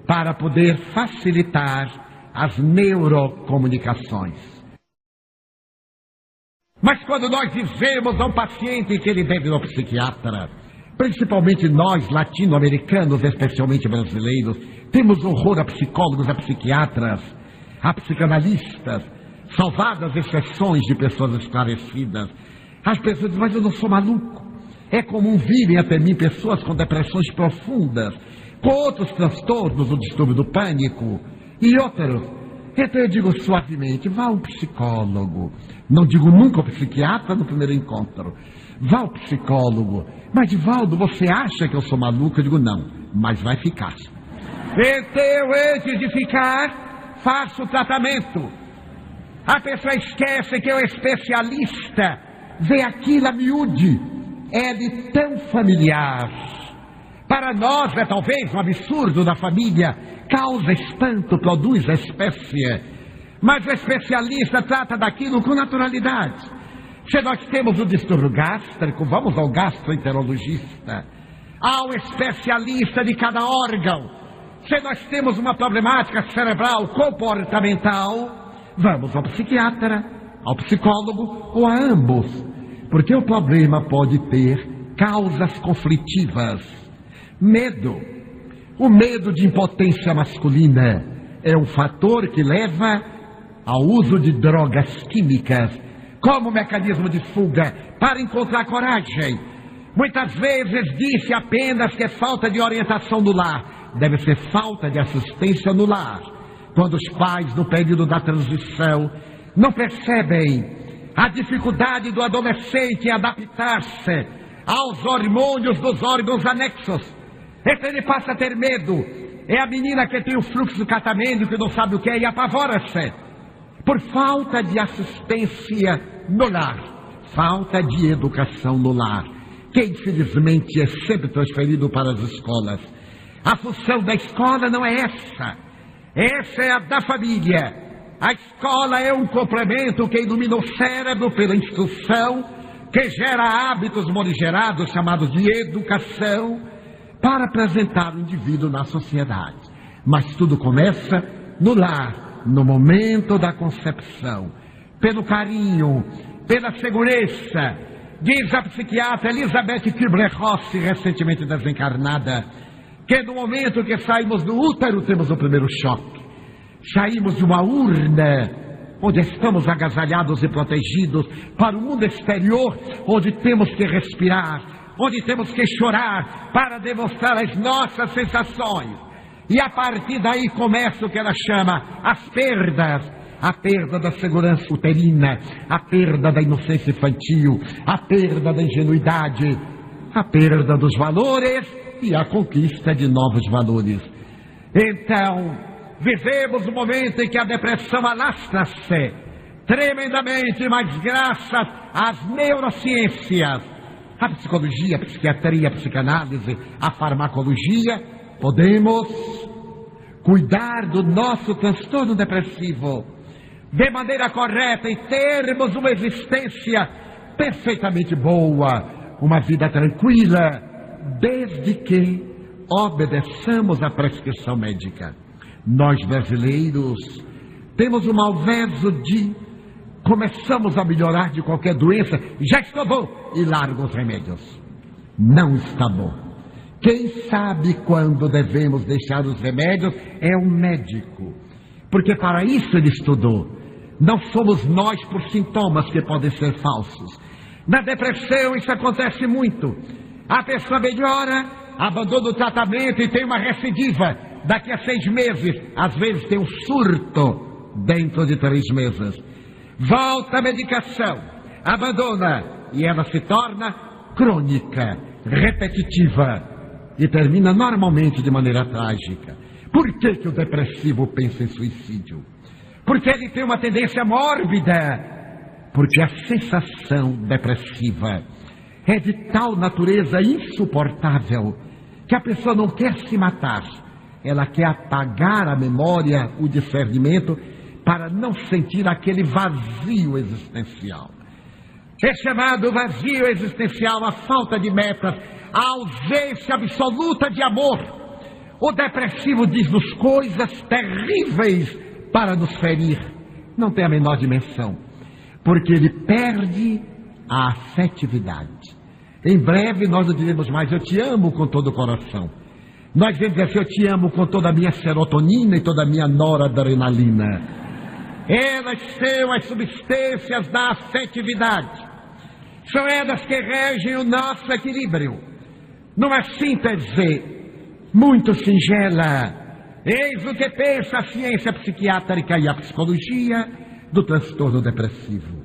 Speaker 1: para poder facilitar as neurocomunicações. Mas quando nós dizemos a um paciente que ele deve ir ao psiquiatra, principalmente nós latino-americanos, especialmente brasileiros, temos horror a psicólogos, a psiquiatras, a psicanalistas, salvadas exceções de pessoas esclarecidas. As pessoas dizem, mas eu não sou maluco. É comum virem até mim pessoas com depressões profundas, com outros transtornos, o distúrbio do pânico e outros. Então eu digo suavemente, vá ao psicólogo. Não digo nunca ao psiquiatra no primeiro encontro. Vá ao psicólogo. Mas, Divaldo, você acha que eu sou maluco? Eu digo, não, mas vai ficar. Então, antes de ficar, faço o tratamento. A pessoa esquece que é o especialista, vê aquilo a miúde, é de tão familiar. Para nós é talvez um absurdo da família, causa espanto, produz espécie. Mas o especialista trata daquilo com naturalidade. Se nós temos o distúrbio gástrico, vamos ao gastroenterologista, ao especialista de cada órgão. Se nós temos uma problemática cerebral comportamental, vamos ao psiquiatra, ao psicólogo ou a ambos. Porque o problema pode ter causas conflitivas. Medo. O medo de impotência masculina é um fator que leva ao uso de drogas químicas como mecanismo de fuga para encontrar coragem. Muitas vezes disse apenas que é falta de orientação no lar. Deve ser falta de assistência no lar. Quando os pais, no período da transição, não percebem a dificuldade do adolescente em adaptar-se aos hormônios dos órgãos anexos. Então ele passa a ter medo. É a menina que tem o fluxo catamênico, que não sabe o que é e apavora-se. Por falta de assistência no lar, falta de educação no lar, que infelizmente é sempre transferido para as escolas. A função da escola não é essa. Essa é a da família. A escola é um complemento que ilumina o cérebro pela instrução, que gera hábitos morigerados chamados de educação, para apresentar o indivíduo na sociedade. Mas tudo começa no lar, no momento da concepção, pelo carinho, pela segurança. Diz a psiquiatra Elizabeth Kübler-Ross, recentemente desencarnada, que no momento que saímos do útero temos o primeiro choque. Saímos de uma urna, onde estamos agasalhados e protegidos, para o mundo exterior, onde temos que respirar, onde temos que chorar para demonstrar as nossas sensações. E a partir daí começa o que ela chama as perdas. A perda da segurança uterina, a perda da inocência infantil, a perda da ingenuidade, a perda dos valores e a conquista de novos valores. Então, vivemos um momento em que a depressão alastra-se tremendamente, mas graças às neurociências, a psicologia, a psiquiatria, a psicanálise, a farmacologia, podemos cuidar do nosso transtorno depressivo de maneira correta e termos uma existência perfeitamente boa, uma vida tranquila, desde que obedeçamos à prescrição médica. Nós brasileiros temos o malveso de começamos a melhorar de qualquer doença, já estou bom, e largo os remédios. Não está bom. Quem sabe quando devemos deixar os remédios é um médico, porque para isso ele estudou. Não somos nós por sintomas que podem ser falsos. Na depressão isso acontece muito. A pessoa melhora, abandona o tratamento e tem uma recidiva. Daqui a 6 meses, às vezes tem um surto dentro de 3 meses. Volta a medicação, abandona e ela se torna crônica, repetitiva e termina normalmente de maneira trágica. Por que o depressivo pensa em suicídio? Porque ele tem uma tendência mórbida. Porque a sensação depressiva é de tal natureza insuportável que a pessoa não quer se matar. Ela quer apagar a memória, o discernimento, para não sentir aquele vazio existencial. É chamado vazio existencial a falta de metas, a ausência absoluta de amor. O depressivo diz-nos coisas terríveis para nos ferir. Não tem a menor dimensão, porque ele perde a afetividade. Em breve nós não diremos mais, eu te amo com todo o coração. Nós vamos dizer assim, eu te amo com toda a minha serotonina e toda a minha noradrenalina. Elas são as substâncias da afetividade. São elas que regem o nosso equilíbrio. Numa síntese muito singela, Eis o que pensa a ciência psiquiátrica e a psicologia do transtorno depressivo.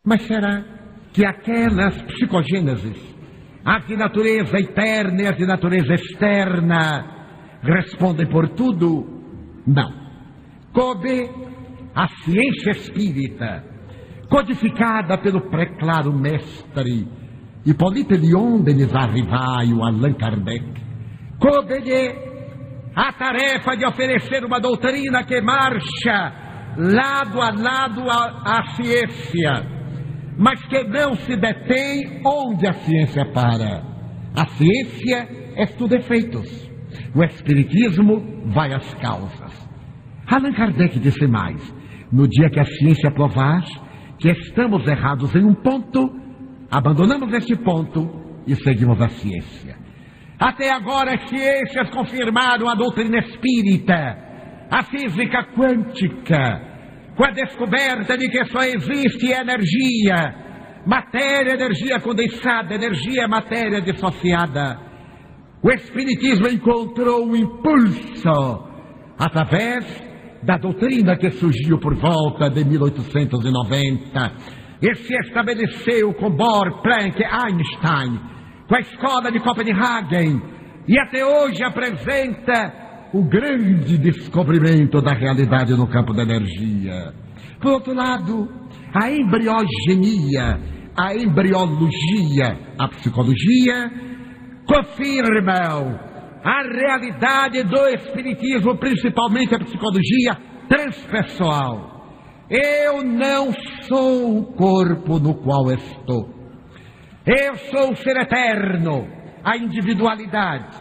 Speaker 1: Mas será que aquelas psicogêneses, as de natureza interna e as de natureza externa, respondem por tudo? Não. Coube a ciência espírita, codificada pelo preclaro mestre Hippolyte Léon Denis Arrivai, o Allan Kardec, coube-lhe a tarefa de oferecer uma doutrina que marcha lado a lado à ciência, mas que não se detém onde a ciência para. A ciência estuda efeitos, o espiritismo vai às causas. Allan Kardec disse mais: no dia que a ciência provar que estamos errados em um ponto, abandonamos este ponto e seguimos a ciência. Até agora as ciências confirmaram a doutrina espírita, a física quântica, com a descoberta de que só existe energia, matéria, energia condensada, energia, matéria dissociada. O espiritismo encontrou um impulso através da doutrina que surgiu por volta de 1890 e se estabeleceu com Bohr, Planck, Einstein, com a escola de Copenhagen, e até hoje apresenta o grande descobrimento da realidade no campo da energia. Por outro lado, a embriogenia, a embriologia, a psicologia confirmam a realidade do espiritismo, principalmente a psicologia transpessoal. Eu não sou o corpo no qual estou. Eu sou o ser eterno, a individualidade,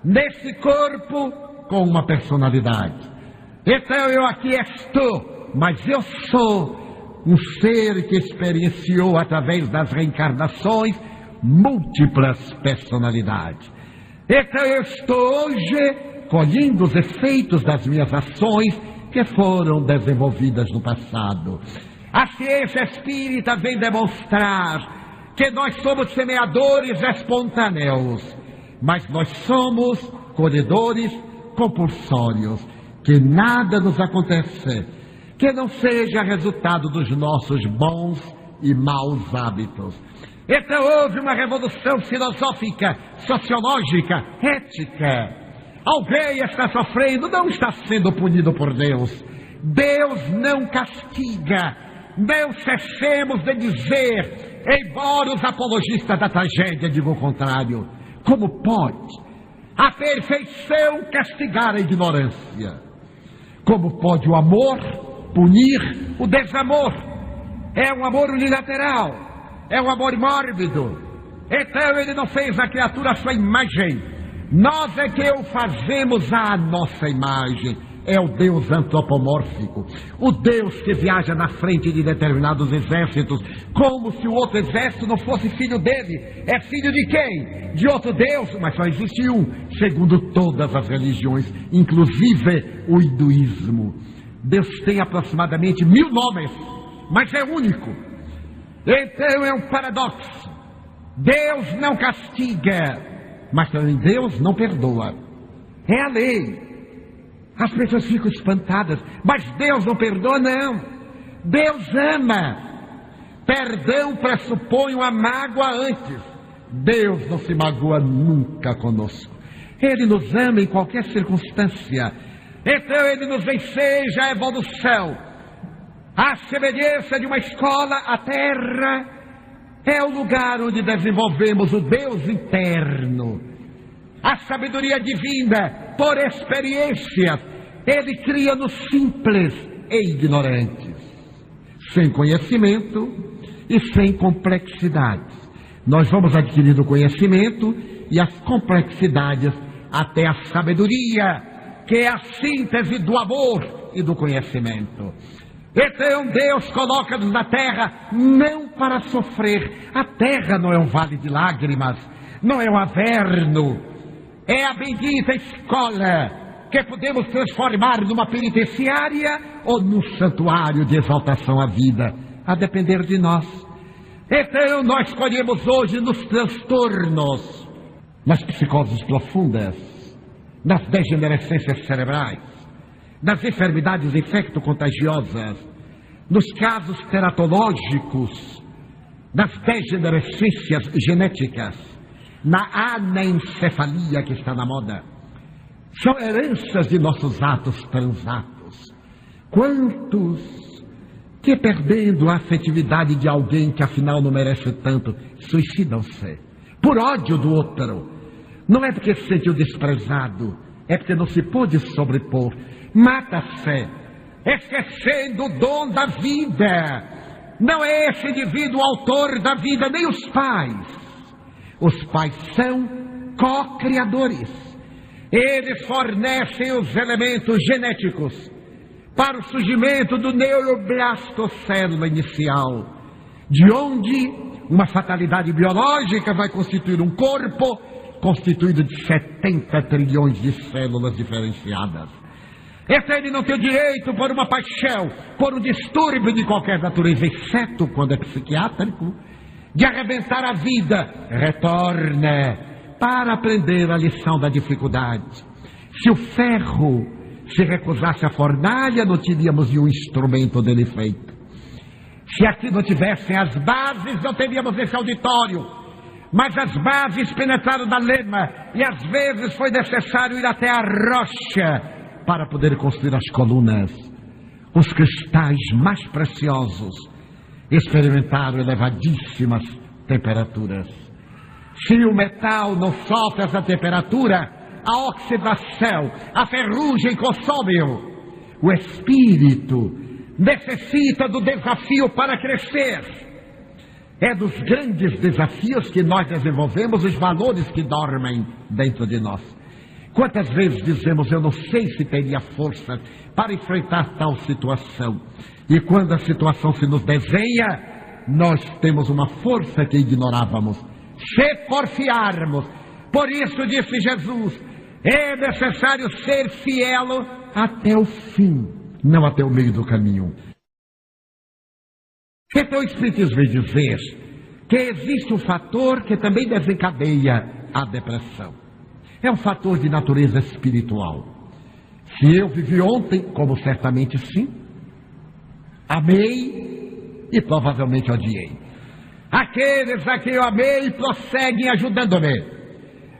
Speaker 1: nesse corpo com uma personalidade. Então eu aqui estou, mas eu sou um ser que experienciou através das reencarnações múltiplas personalidades. Então eu estou hoje colhendo os efeitos das minhas ações que foram desenvolvidas no passado. A ciência espírita vem demonstrar que nós somos semeadores espontâneos, mas nós somos colhedores compulsórios, que nada nos acontece que não seja resultado dos nossos bons e maus hábitos. Então houve uma revolução filosófica, sociológica, ética. Alguém está sofrendo, não está sendo punido por Deus. Deus não castiga. Não cessemos de dizer, embora os apologistas da tragédia digam o contrário. Como pode a perfeição castigar a ignorância? Como pode o amor punir o desamor? É um amor unilateral, é um amor mórbido. Então ele não fez a criatura à sua imagem. Nós é que o fazemos à nossa imagem. É o Deus antropomórfico, o Deus que viaja na frente de determinados exércitos, como se o outro exército não fosse filho dele. É filho de quem? De outro Deus, mas só existe um, segundo todas as religiões, inclusive o hinduísmo. Deus tem aproximadamente 1000 nomes, mas é único. Então é um paradoxo. Deus não castiga, mas também Deus não perdoa. É a lei. As pessoas ficam espantadas, mas Deus não perdoa, não. Deus ama. Perdão pressupõe uma mágoa antes. Deus não se magoa nunca conosco. Ele nos ama em qualquer circunstância. Então ele nos enseja a evolução. A semelhança de uma escola, a terra é o lugar onde desenvolvemos o Deus interno. A sabedoria divina, por experiência, ele cria nos simples e ignorantes, sem conhecimento e sem complexidades. Nós vamos adquirindo conhecimento e as complexidades até a sabedoria, que é a síntese do amor e do conhecimento. Então Deus coloca-nos na terra não para sofrer. A terra não é um vale de lágrimas, não é um averno. É a bendita escola que podemos transformar numa penitenciária ou num santuário de exaltação à vida, a depender de nós. Então nós escolhemos hoje nos transtornos, nas psicoses profundas, nas degenerescências cerebrais, nas enfermidades infecto-contagiosas, nos casos teratológicos, nas degenerescências genéticas, na anencefalia que está na moda. São heranças de nossos atos transatos. Quantos que, perdendo a afetividade de alguém que afinal não merece tanto, suicidam-se por ódio do outro? Não é porque se sentiu desprezado, é porque não se pôde sobrepor. Mata-se, esquecendo o dom da vida. Não é esse indivíduo o autor da vida, nem os pais. Os pais são co-criadores. Eles fornecem os elementos genéticos para o surgimento do neuroblastocélula inicial, de onde uma fatalidade biológica vai constituir um corpo constituído de 70 trilhões de células diferenciadas. Esse ele não tem direito por uma paixão, por um distúrbio de qualquer natureza, exceto quando é psiquiátrico, de arrebentar a vida. Retorne para aprender a lição da dificuldade. Se o ferro se recusasse a fornalha, não teríamos um instrumento dele feito. Se aqui não tivessem as bases, não teríamos esse auditório. Mas as bases penetraram na lema, e às vezes foi necessário ir até a rocha para poder construir as colunas. Os cristais mais preciosos experimentaram elevadíssimas temperaturas. Se o metal não sofre essa temperatura, a oxidação, a ferrugem consome-o. O espírito necessita do desafio para crescer. É dos grandes desafios que nós desenvolvemos os valores que dormem dentro de nós. Quantas vezes dizemos, eu não sei se teria força para enfrentar tal situação. E quando a situação se nos desenha, nós temos uma força que ignorávamos. Se porfiarmos. Por isso disse Jesus, é necessário ser fiel até o fim, não até o meio do caminho. Então o Espiritismo vem dizer que existe um fator que também desencadeia a depressão. É um fator de natureza espiritual. Se eu vivi ontem, como certamente sim, amei e provavelmente odiei. Aqueles a quem eu amei prosseguem ajudando-me.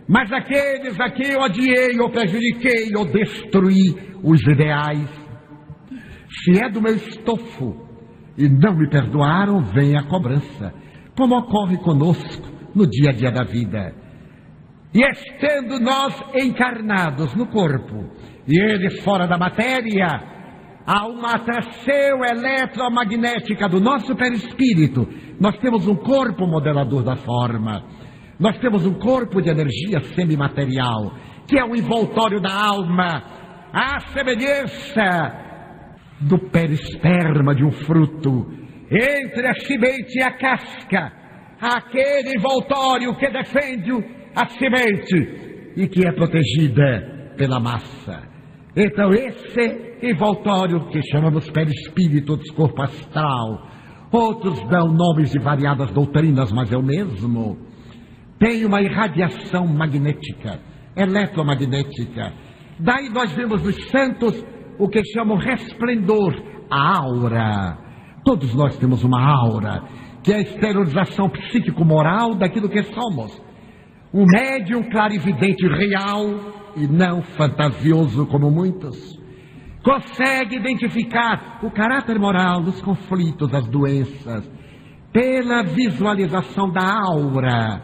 Speaker 1: Mas aqueles a quem eu odiei, ou prejudiquei, ou destruí os ideais, se é do meu estofo e não me perdoaram, vem a cobrança, como ocorre conosco no dia a dia da vida. E estando nós encarnados no corpo, e eles fora da matéria, há uma atração eletromagnética do nosso perispírito. Nós temos um corpo modelador da forma. Nós temos um corpo de energia semimaterial, que é o envoltório da alma, à semelhança do perisperma de um fruto, entre a semente e a casca, aquele envoltório que defende a semente e que é protegida pela massa. Então esse envoltório que chamamos perispírito, outros corpo astral, outros dão nomes de variadas doutrinas, mas é o mesmo, tem uma irradiação magnética, eletromagnética. Daí nós vemos nos santos o que chamam resplendor, a aura. Todos nós temos uma aura, que é a exteriorização psíquico-moral daquilo que somos. Um médium clarividente real e não fantasioso como muitos, consegue identificar o caráter moral dos conflitos, das doenças, pela visualização da aura,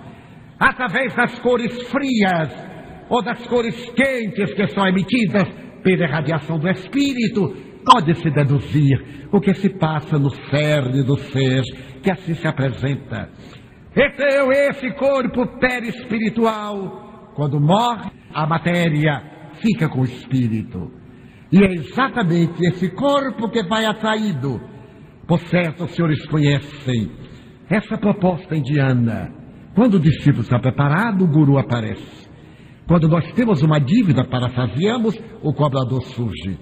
Speaker 1: através das cores frias ou das cores quentes que são emitidas pela irradiação do espírito. Pode-se deduzir o que se passa no cerne do ser, que assim se apresenta. Então esse corpo perispiritual, quando morre, a matéria fica com o espírito. E é exatamente esse corpo que vai atraído. Por certo, os senhores conhecem essa proposta indiana. Quando o discípulo está preparado, o guru aparece. Quando nós temos uma dívida, parafraseamos, o cobrador surge.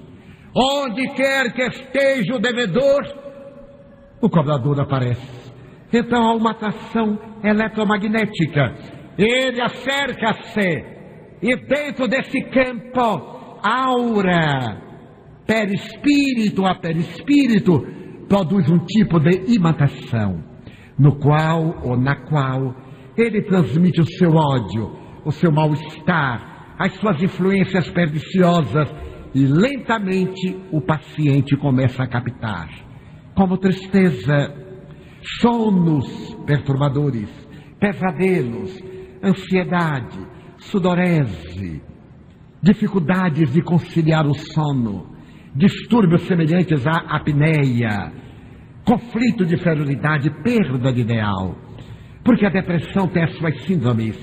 Speaker 1: Onde quer que esteja o devedor, o cobrador aparece. Então há uma atração eletromagnética. Ele acerca-se E dentro desse campo, aura, perispírito a perispírito, produz um tipo de imitação, no qual ou na qual ele transmite o seu ódio, o seu mal-estar, as suas influências perniciosas, e lentamente o paciente começa a captar, como tristeza, sonos perturbadores, pesadelos, ansiedade, sudorese, dificuldades de conciliar o sono, distúrbios semelhantes à apneia, conflito de ferilidade, perda de ideal, porque a depressão tem as suas síndromes.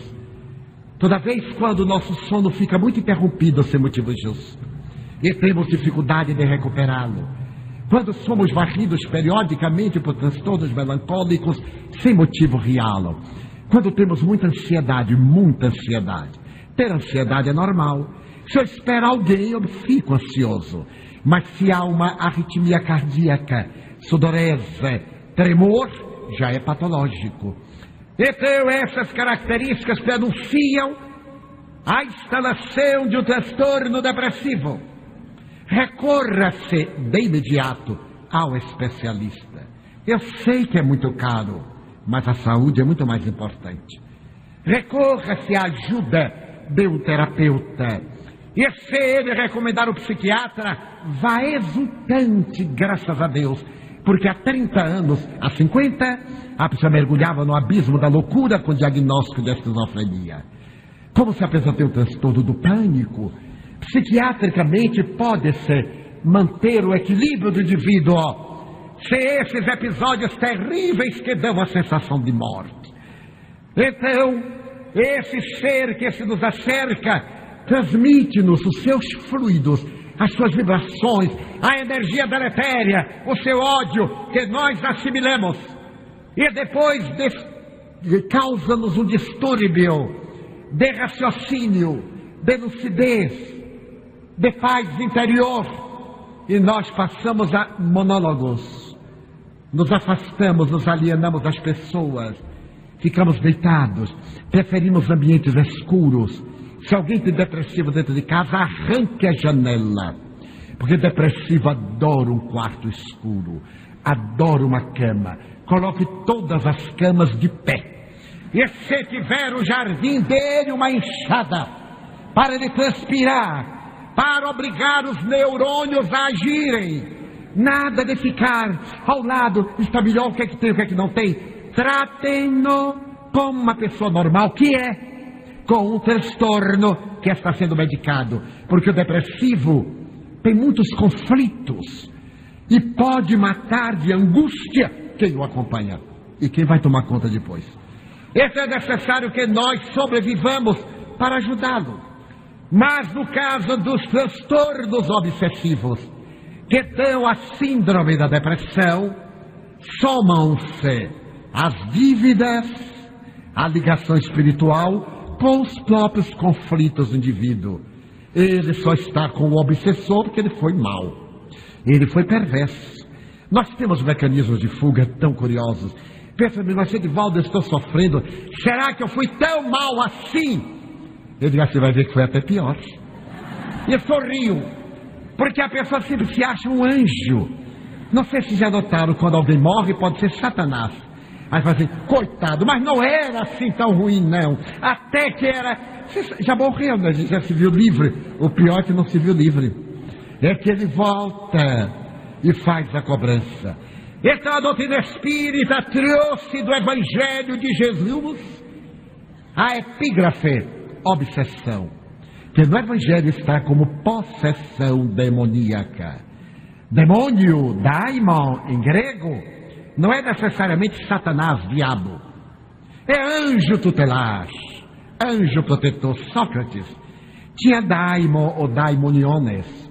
Speaker 1: Toda vez quando o nosso sono fica muito interrompido sem motivo justo, e temos dificuldade de recuperá-lo, quando somos varridos periodicamente por transtornos melancólicos sem motivo real, quando temos muita ansiedade. Ter ansiedade é normal. Se eu espero alguém, eu fico ansioso. Mas se há uma arritmia cardíaca, sudorese, tremor, já é patológico. Então essas características denunciam a instalação de um transtorno depressivo. Recorra-se de imediato ao especialista. Eu sei que é muito caro, mas a saúde é muito mais importante. Recorra-se à ajuda de um terapeuta. E se ele recomendar o psiquiatra, vá exultante, graças a Deus, porque há 30 anos, há 50, a pessoa mergulhava no abismo da loucura com diagnóstico de esquizofrenia. Como se apresentou o transtorno do pânico, psiquiatricamente pode-se manter o equilíbrio do indivíduo se esses episódios terríveis que dão a sensação de morte. Então, esse ser que se nos acerca transmite-nos os seus fluidos, as suas vibrações, a energia deletéria, o seu ódio que nós assimilamos, e depois causa-nos um distúrbio de raciocínio, de lucidez, de paz interior, e nós passamos a monólogos, nos afastamos, nos alienamos das pessoas, ficamos deitados, preferimos ambientes escuros. Se alguém tem depressivo dentro de casa, arranque a janela, porque depressivo adora um quarto escuro, adora uma cama. Coloque todas as camas de pé, e se tiver o jardim dele uma enxada para ele transpirar, para obrigar os neurônios a agirem, nada de ficar ao lado, está melhor, o que é que tem, o que é que não tem. Tratem-no como uma pessoa normal que é, com um transtorno que está sendo medicado, porque o depressivo tem muitos conflitos e pode matar de angústia quem o acompanha e quem vai tomar conta depois. É necessário que nós sobrevivamos para ajudá-lo. Mas no caso dos transtornos obsessivos, que dão a síndrome da depressão, somam-se as dívidas, a ligação espiritual com os próprios conflitos do indivíduo. Ele só está com o obsessor porque ele foi mau, ele foi perverso. Nós temos mecanismos de fuga tão curiosos. Pensa-me, mas Edivaldo, eu estou sofrendo, será que eu fui tão mal assim? Eu digo, você vai ver que foi até pior. E eu sorrio, porque a pessoa sempre se acha um anjo. Não sei se já notaram, quando alguém morre pode ser Satanás. Aí fala assim, coitado, mas não era assim tão ruim, não. Até que era... Você já morreu, né? Já se viu livre. O pior é que não se viu livre. É que ele volta e faz a cobrança. Então a doutrina espírita trouxe do Evangelho de Jesus a epígrafe, obsessão. Que no Evangelho está como possessão demoníaca. Demônio, daimon, em grego, não é necessariamente Satanás, diabo. É anjo tutelar, anjo protetor. Sócrates tinha daimon ou daimoniones.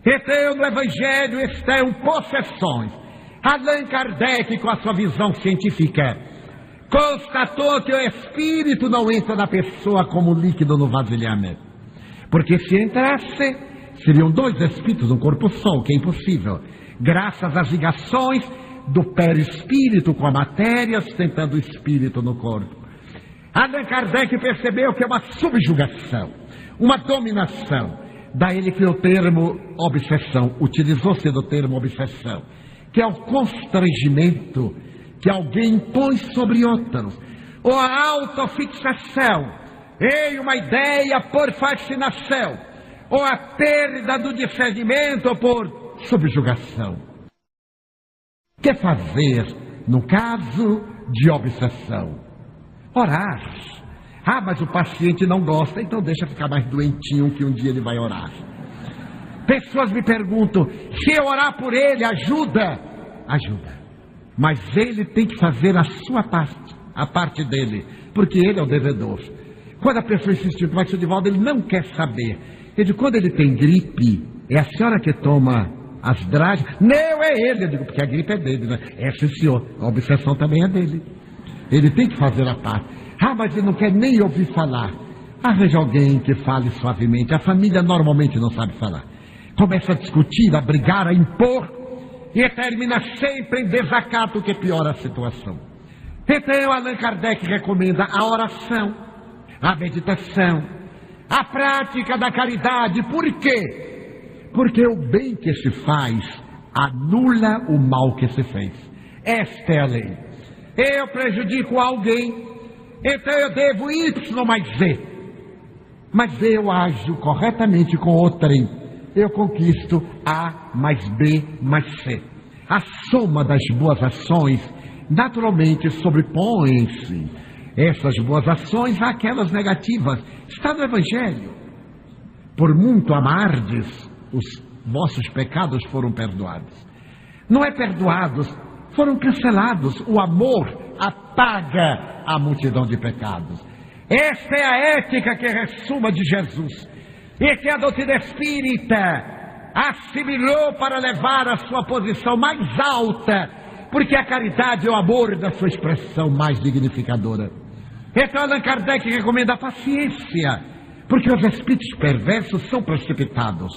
Speaker 1: Então no Evangelho estão possessões. Allan Kardec, com a sua visão científica, constatou que o espírito não entra na pessoa como líquido no vasilhame. Porque se entrasse, seriam dois espíritos num corpo só, o que é impossível. Graças às ligações do perispírito com a matéria, sustentando o espírito no corpo. Allan Kardec percebeu que é uma subjugação, uma dominação. Daí ele criou o termo obsessão, utilizou-se do termo obsessão, que é o constrangimento que alguém impõe sobre outros, ou a autofixação em uma ideia por fascinação, ou a perda do discernimento por subjugação. O que fazer no caso de obsessão? Orar. Mas o paciente não gosta, então deixa ficar mais doentinho que um dia ele vai orar. Pessoas me perguntam, se eu orar por ele, ajuda? Ajuda. Mas ele tem que fazer a sua parte, a parte dele, porque ele é o devedor. Quando a pessoa insiste, mas seu Divaldo, ele não quer saber. Eu digo, quando ele tem gripe, é a senhora que toma as drágeas? Não, é ele. Eu digo, porque a gripe é dele, né? É, sim, senhor. A obsessão também é dele. Ele tem que fazer a parte. Mas ele não quer nem ouvir falar. Arranja alguém que fale suavemente. A família normalmente não sabe falar. Começa a discutir, a brigar, a impor, e termina sempre em desacato, que piora a situação. Então, Allan Kardec recomenda a oração, a meditação, a prática da caridade. Por quê? Porque o bem que se faz anula o mal que se fez. Esta é a lei. Eu prejudico alguém, então eu devo Y mais Z. Mas eu ajo corretamente com outrem, eu conquisto A mais B mais C. A soma das boas ações naturalmente sobrepõe-se essas boas ações àquelas negativas. Está no Evangelho. Por muito amardes, os vossos pecados foram perdoados. Não é perdoados, foram cancelados. O amor apaga a multidão de pecados. Esta é a ética que ressuma de Jesus e que a doutrina espírita assimilou para levar a sua posição mais alta, porque a caridade é o amor da sua expressão mais dignificadora. Então Allan Kardec recomenda a paciência, porque os espíritos perversos são precipitados.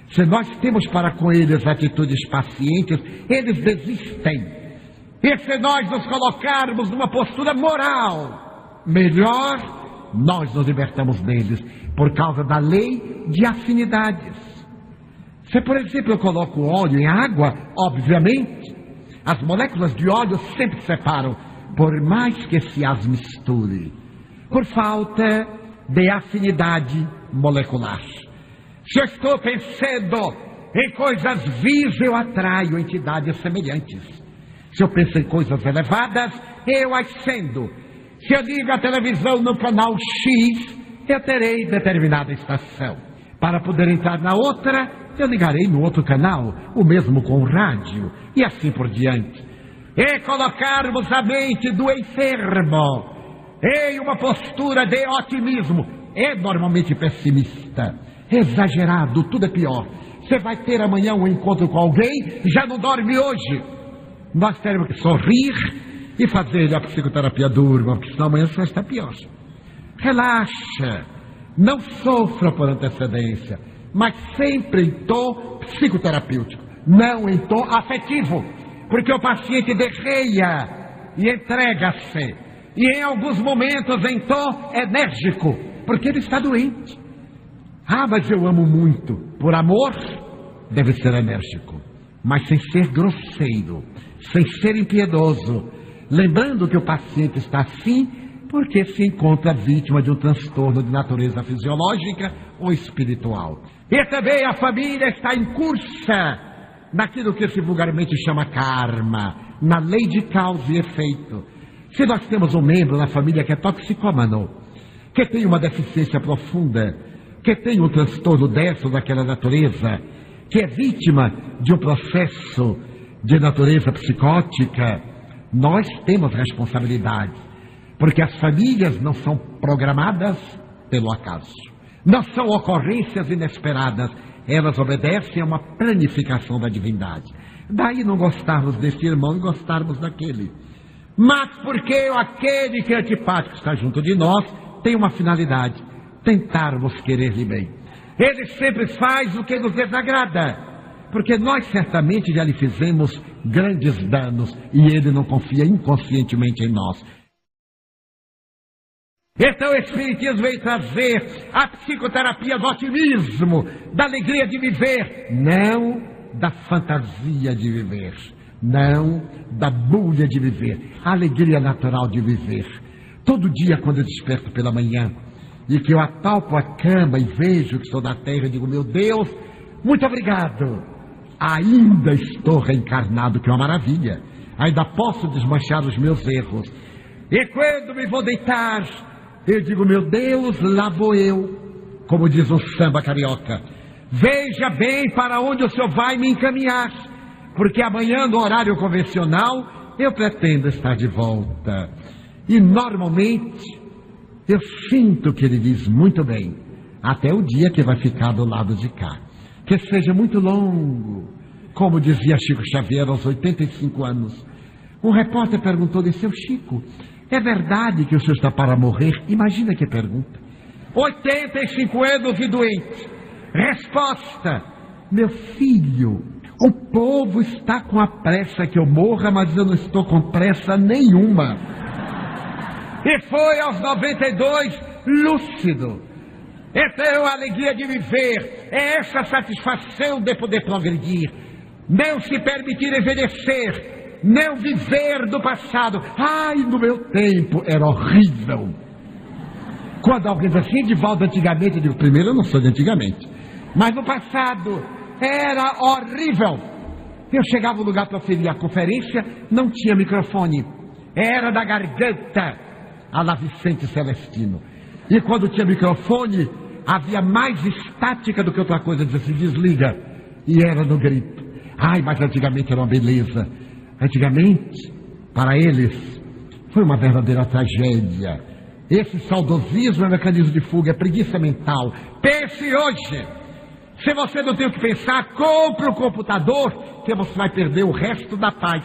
Speaker 1: Se nós temos para com eles atitudes pacientes, eles desistem. E se nós nos colocarmos numa postura moral melhor, nós nos libertamos deles, por causa da lei de afinidades. Se, por exemplo, eu coloco óleo em água, obviamente, as moléculas de óleo sempre se separam, por mais que se as misture, por falta de afinidade molecular. Se eu estou pensando em coisas vis, eu atraio entidades semelhantes. Se eu penso em coisas elevadas, eu ascendo. Se eu ligo a televisão no canal X, eu terei determinada estação. Para poder entrar na outra, eu ligarei no outro canal, o mesmo com o rádio, e assim por diante. E colocarmos a mente do enfermo em uma postura de otimismo, é normalmente pessimista, exagerado, tudo é pior. Você vai ter amanhã um encontro com alguém, já não dorme hoje. Nós temos que sorrir e fazer a psicoterapia durma, porque senão amanhã só está pior. Relaxa, não sofra por antecedência, mas sempre em tom psicoterapêutico, não em tom afetivo, porque o paciente derreia e entrega-se, e em alguns momentos em tom enérgico, porque ele está doente. Mas eu amo muito. Por amor, deve ser enérgico, mas sem ser grosseiro, sem ser impiedoso, lembrando que o paciente está assim porque se encontra vítima de um transtorno de natureza fisiológica ou espiritual. E também a família está incursa naquilo que se vulgarmente chama karma, na lei de causa e efeito. Se nós temos um membro na família que é toxicômano, que tem uma deficiência profunda, que tem um transtorno dessa ou daquela natureza, que é vítima de um processo de natureza psicótica, nós temos responsabilidade, porque as famílias não são programadas pelo acaso, não são ocorrências inesperadas, elas obedecem a uma planificação da divindade. Daí não gostarmos desse irmão e gostarmos daquele, mas porque aquele que é antipático está junto de nós tem uma finalidade: tentarmos querer-lhe bem. Ele sempre faz o que nos desagrada, porque nós certamente já lhe fizemos grandes danos e ele não confia inconscientemente em nós. Então o Espiritismo veio trazer a psicoterapia do otimismo, da alegria de viver, não da fantasia de viver, não da bulha de viver, a alegria natural de viver. Todo dia quando eu desperto pela manhã e que eu apalpo a cama e vejo que estou na terra, eu digo, meu Deus, muito obrigado, ainda estou reencarnado, que é uma maravilha, ainda posso desmanchar os meus erros. E quando me vou deitar, eu digo, meu Deus, lá vou eu, como diz o samba carioca, veja bem para onde o senhor vai me encaminhar, porque amanhã no horário convencional eu pretendo estar de volta. E normalmente eu sinto que ele diz muito bem, até o dia que vai ficar do lado de cá, que seja muito longo, como dizia Chico Xavier aos 85 anos. Um repórter perguntou-lhe, seu Chico, é verdade que o senhor está para morrer? Imagina que pergunta. 85 anos e doente. Resposta, meu filho, o povo está com a pressa que eu morra, mas eu não estou com pressa nenhuma. E foi aos 92 lúcido. Então a alegria de viver é essa satisfação de poder progredir, não se permitir envelhecer, não viver do passado. Ai, no meu tempo era horrível. Quando alguém diz assim, Edivaldo, antigamente, eu digo, primeiro eu não sou de antigamente, mas no passado era horrível. Eu chegava no lugar para oferir a conferência, não tinha microfone, era da garganta, a la Vicente Celestino. E quando tinha microfone, havia mais estática do que outra coisa, dizia assim, desliga, e era no grito. Ai, mas antigamente era uma beleza. Antigamente, para eles, foi uma verdadeira tragédia. Esse saudosismo é mecanismo de fuga, é preguiça mental. Pense hoje. Se você não tem o que pensar, compre um computador, que você vai perder o resto da paz.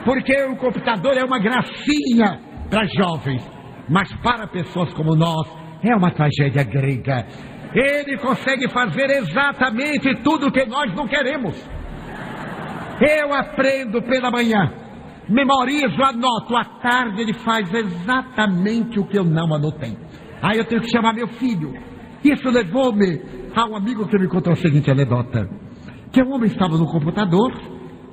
Speaker 1: Porque o computador é uma gracinha para jovens, mas para pessoas como nós, é uma tragédia grega. Ele consegue fazer exatamente tudo o que nós não queremos. Eu aprendo pela manhã, memorizo, anoto, à tarde ele faz exatamente o que eu não anotei. Aí eu tenho que chamar meu filho. Isso levou-me a um amigo que me contou a seguinte anedota, que um homem estava no computador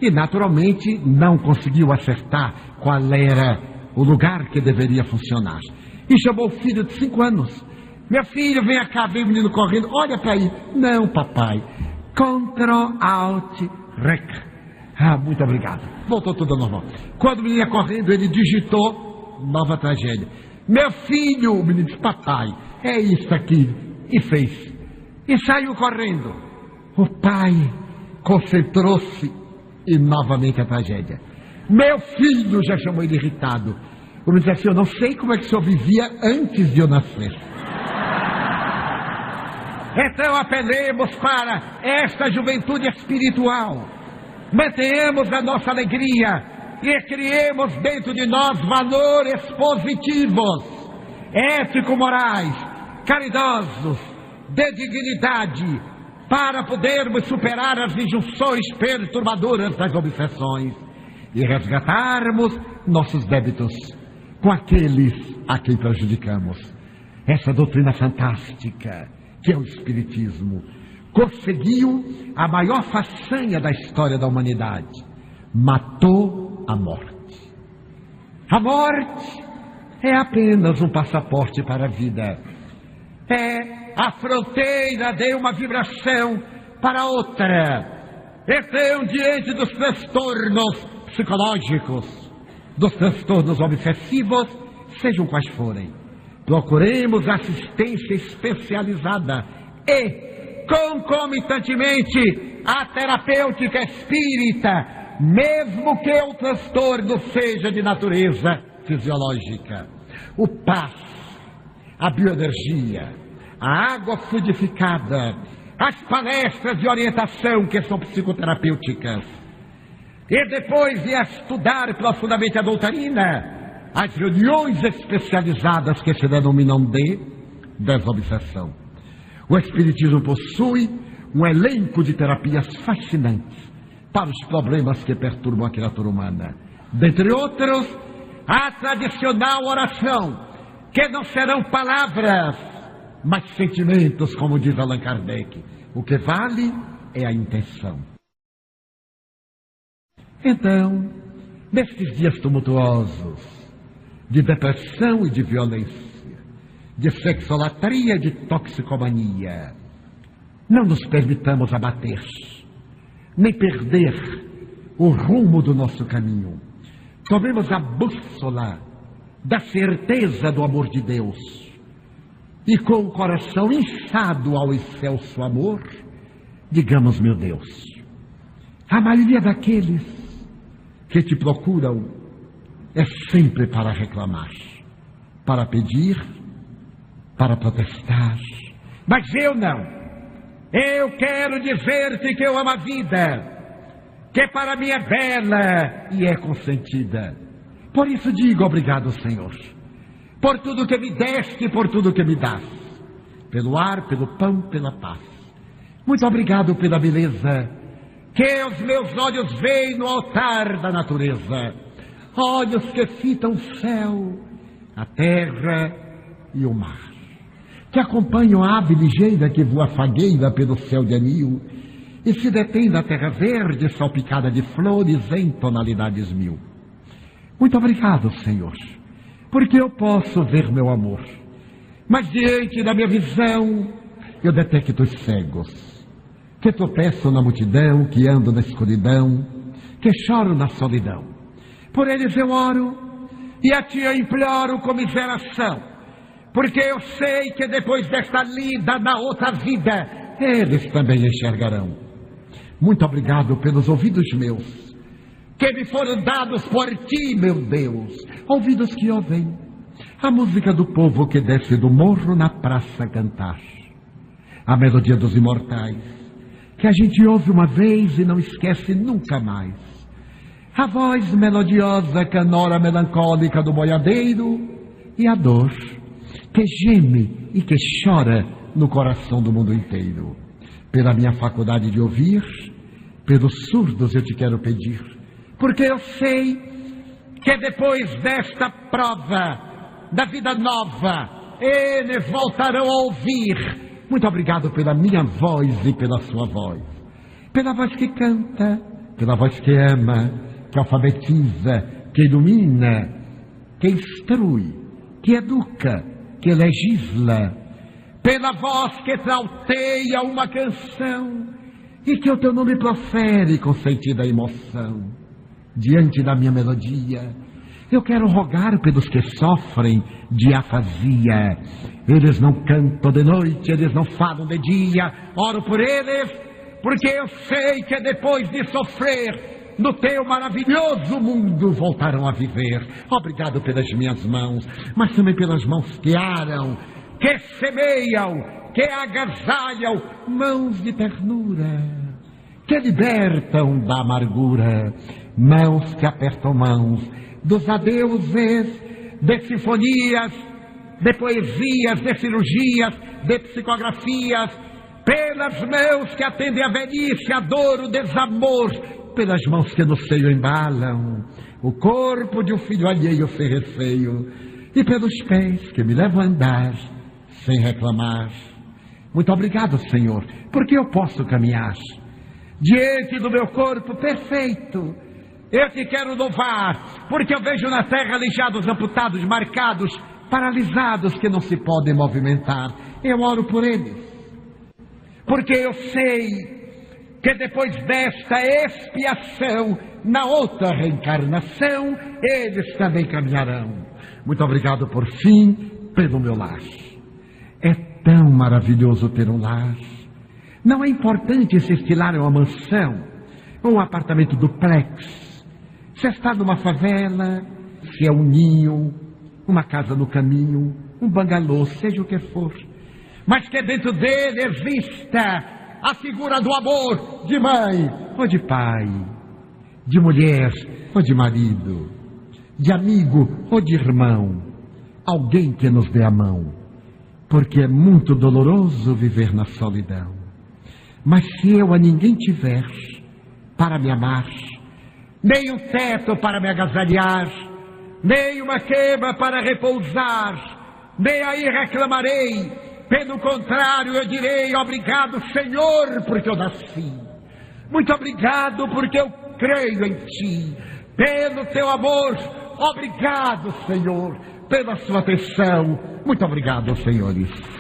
Speaker 1: e naturalmente não conseguiu acertar qual era o lugar que deveria funcionar. E chamou o filho de 5 anos. Meu filho, vem cá, vem o menino correndo, olha para aí. Não, papai, Ctrl, Alt, Rec. Ah, muito obrigado. Voltou tudo ao normal. Quando o menino ia correndo, ele digitou, nova tragédia. Meu filho, o menino disse, papai, é isso aqui. E fez. E saiu correndo. O pai concentrou-se e novamente a tragédia. Meu filho, já chamou ele irritado. O menino disse assim, eu não sei como é que o senhor vivia antes de eu nascer. Então apelemos para esta juventude espiritual. Mantenhamos a nossa alegria e criemos dentro de nós valores positivos, ético-morais, caridosos, de dignidade, para podermos superar as injunções perturbadoras das obsessões e resgatarmos nossos débitos com aqueles a quem prejudicamos. Essa doutrina fantástica, que é o Espiritismo, conseguiu a maior façanha da história da humanidade. Matou a morte. A morte é apenas um passaporte para a vida. É a fronteira de uma vibração para outra. Então, diante dos transtornos psicológicos, dos transtornos obsessivos, sejam quais forem, procuremos assistência especializada e, concomitantemente, a terapêutica espírita, mesmo que o transtorno seja de natureza fisiológica. O passe, a bioenergia, a água fluidificada, as palestras de orientação que são psicoterapêuticas. E depois de estudar profundamente a doutrina, as reuniões especializadas que se denominam de desobsessão. O Espiritismo possui um elenco de terapias fascinantes para os problemas que perturbam a criatura humana. Dentre outros, a tradicional oração, que não serão palavras, mas sentimentos, como diz Allan Kardec. O que vale é a intenção. Então, nestes dias tumultuosos, de depressão e de violência, de sexolatria e de toxicomania, não nos permitamos abater, nem perder o rumo do nosso caminho. Tomemos a bússola da certeza do amor de Deus e com o coração inchado ao excelso amor, digamos: meu Deus, a maioria daqueles que te procuram é sempre para reclamar, para pedir, para protestar. Mas eu não. Eu quero dizer-te que eu amo a vida, que para mim é bela e é consentida. Por isso digo obrigado, Senhor, por tudo que me deste e por tudo que me dás, pelo ar, pelo pão, pela paz. Muito obrigado pela beleza que os meus olhos veem no altar da natureza, olhos que fitam o céu, a terra e o mar, que acompanham a ave ligeira que voa fagueira pelo céu de anil e se detém na terra verde salpicada de flores em tonalidades mil. Muito obrigado, Senhor, porque eu posso ver meu amor, mas diante da minha visão eu detecto os cegos, que tropeçam na multidão, que andam na escuridão, que choram na solidão. Por eles eu oro e a ti eu imploro comiseração, porque eu sei que depois desta lida na outra vida eles também enxergarão. Muito obrigado pelos ouvidos meus, que me foram dados por ti, meu Deus, ouvidos que ouvem a música do povo que desce do morro na praça cantar, a melodia dos imortais, que a gente ouve uma vez e não esquece nunca mais, a voz melodiosa, canora melancólica do boiadeiro e a dor que geme e que chora no coração do mundo inteiro. Pela minha faculdade de ouvir, pelos surdos eu te quero pedir, porque eu sei que depois desta prova da vida nova, eles voltarão a ouvir. Muito obrigado pela minha voz e pela sua voz, pela voz que canta, pela voz que ama, que alfabetiza, que ilumina, que instrui, que educa, que legisla, pela voz que trauteia uma canção e que o teu nome profere com sentida emoção. Diante da minha melodia, eu quero rogar pelos que sofrem de afasia. Eles não cantam de noite, eles não falam de dia. Oro por eles, porque eu sei que depois de sofrer, no teu maravilhoso mundo voltarão a viver. Obrigado pelas minhas mãos, mas também pelas mãos que aram, que semeiam, que agasalham, mãos de ternura, que libertam da amargura, mãos que apertam mãos dos adeuses, de sinfonias, de poesias, de cirurgias, de psicografias, pelas mãos que atendem a velhice, a dor, o desamor, pelas mãos que no seio embalam o corpo de um filho alheio sem receio, e pelos pés que me levam a andar sem reclamar. Muito obrigado, Senhor, porque eu posso caminhar diante do meu corpo perfeito. Eu te quero louvar, porque eu vejo na terra aleijados, amputados, marcados, paralisados, que não se podem movimentar. Eu oro por eles, porque eu sei que depois desta expiação, na outra reencarnação, eles também caminharão. Muito obrigado, por fim, pelo meu lar. É tão maravilhoso ter um lar. Não é importante se este lar é uma mansão ou um apartamento duplex, se está numa favela, se é um ninho, uma casa no caminho, um bangalô, seja o que for, mas que dentro dele exista a figura do amor de mãe ou de pai, de mulher ou de marido, de amigo ou de irmão, alguém que nos dê a mão, porque é muito doloroso viver na solidão. Mas se eu a ninguém tiver para me amar, nem um teto para me agasalhar, nem uma cama para repousar, nem aí reclamarei. Pelo contrário, eu direi: obrigado, Senhor, porque eu nasci. Muito obrigado, porque eu creio em Ti. Pelo Teu amor, obrigado, Senhor. Pela Sua atenção, muito obrigado, senhores.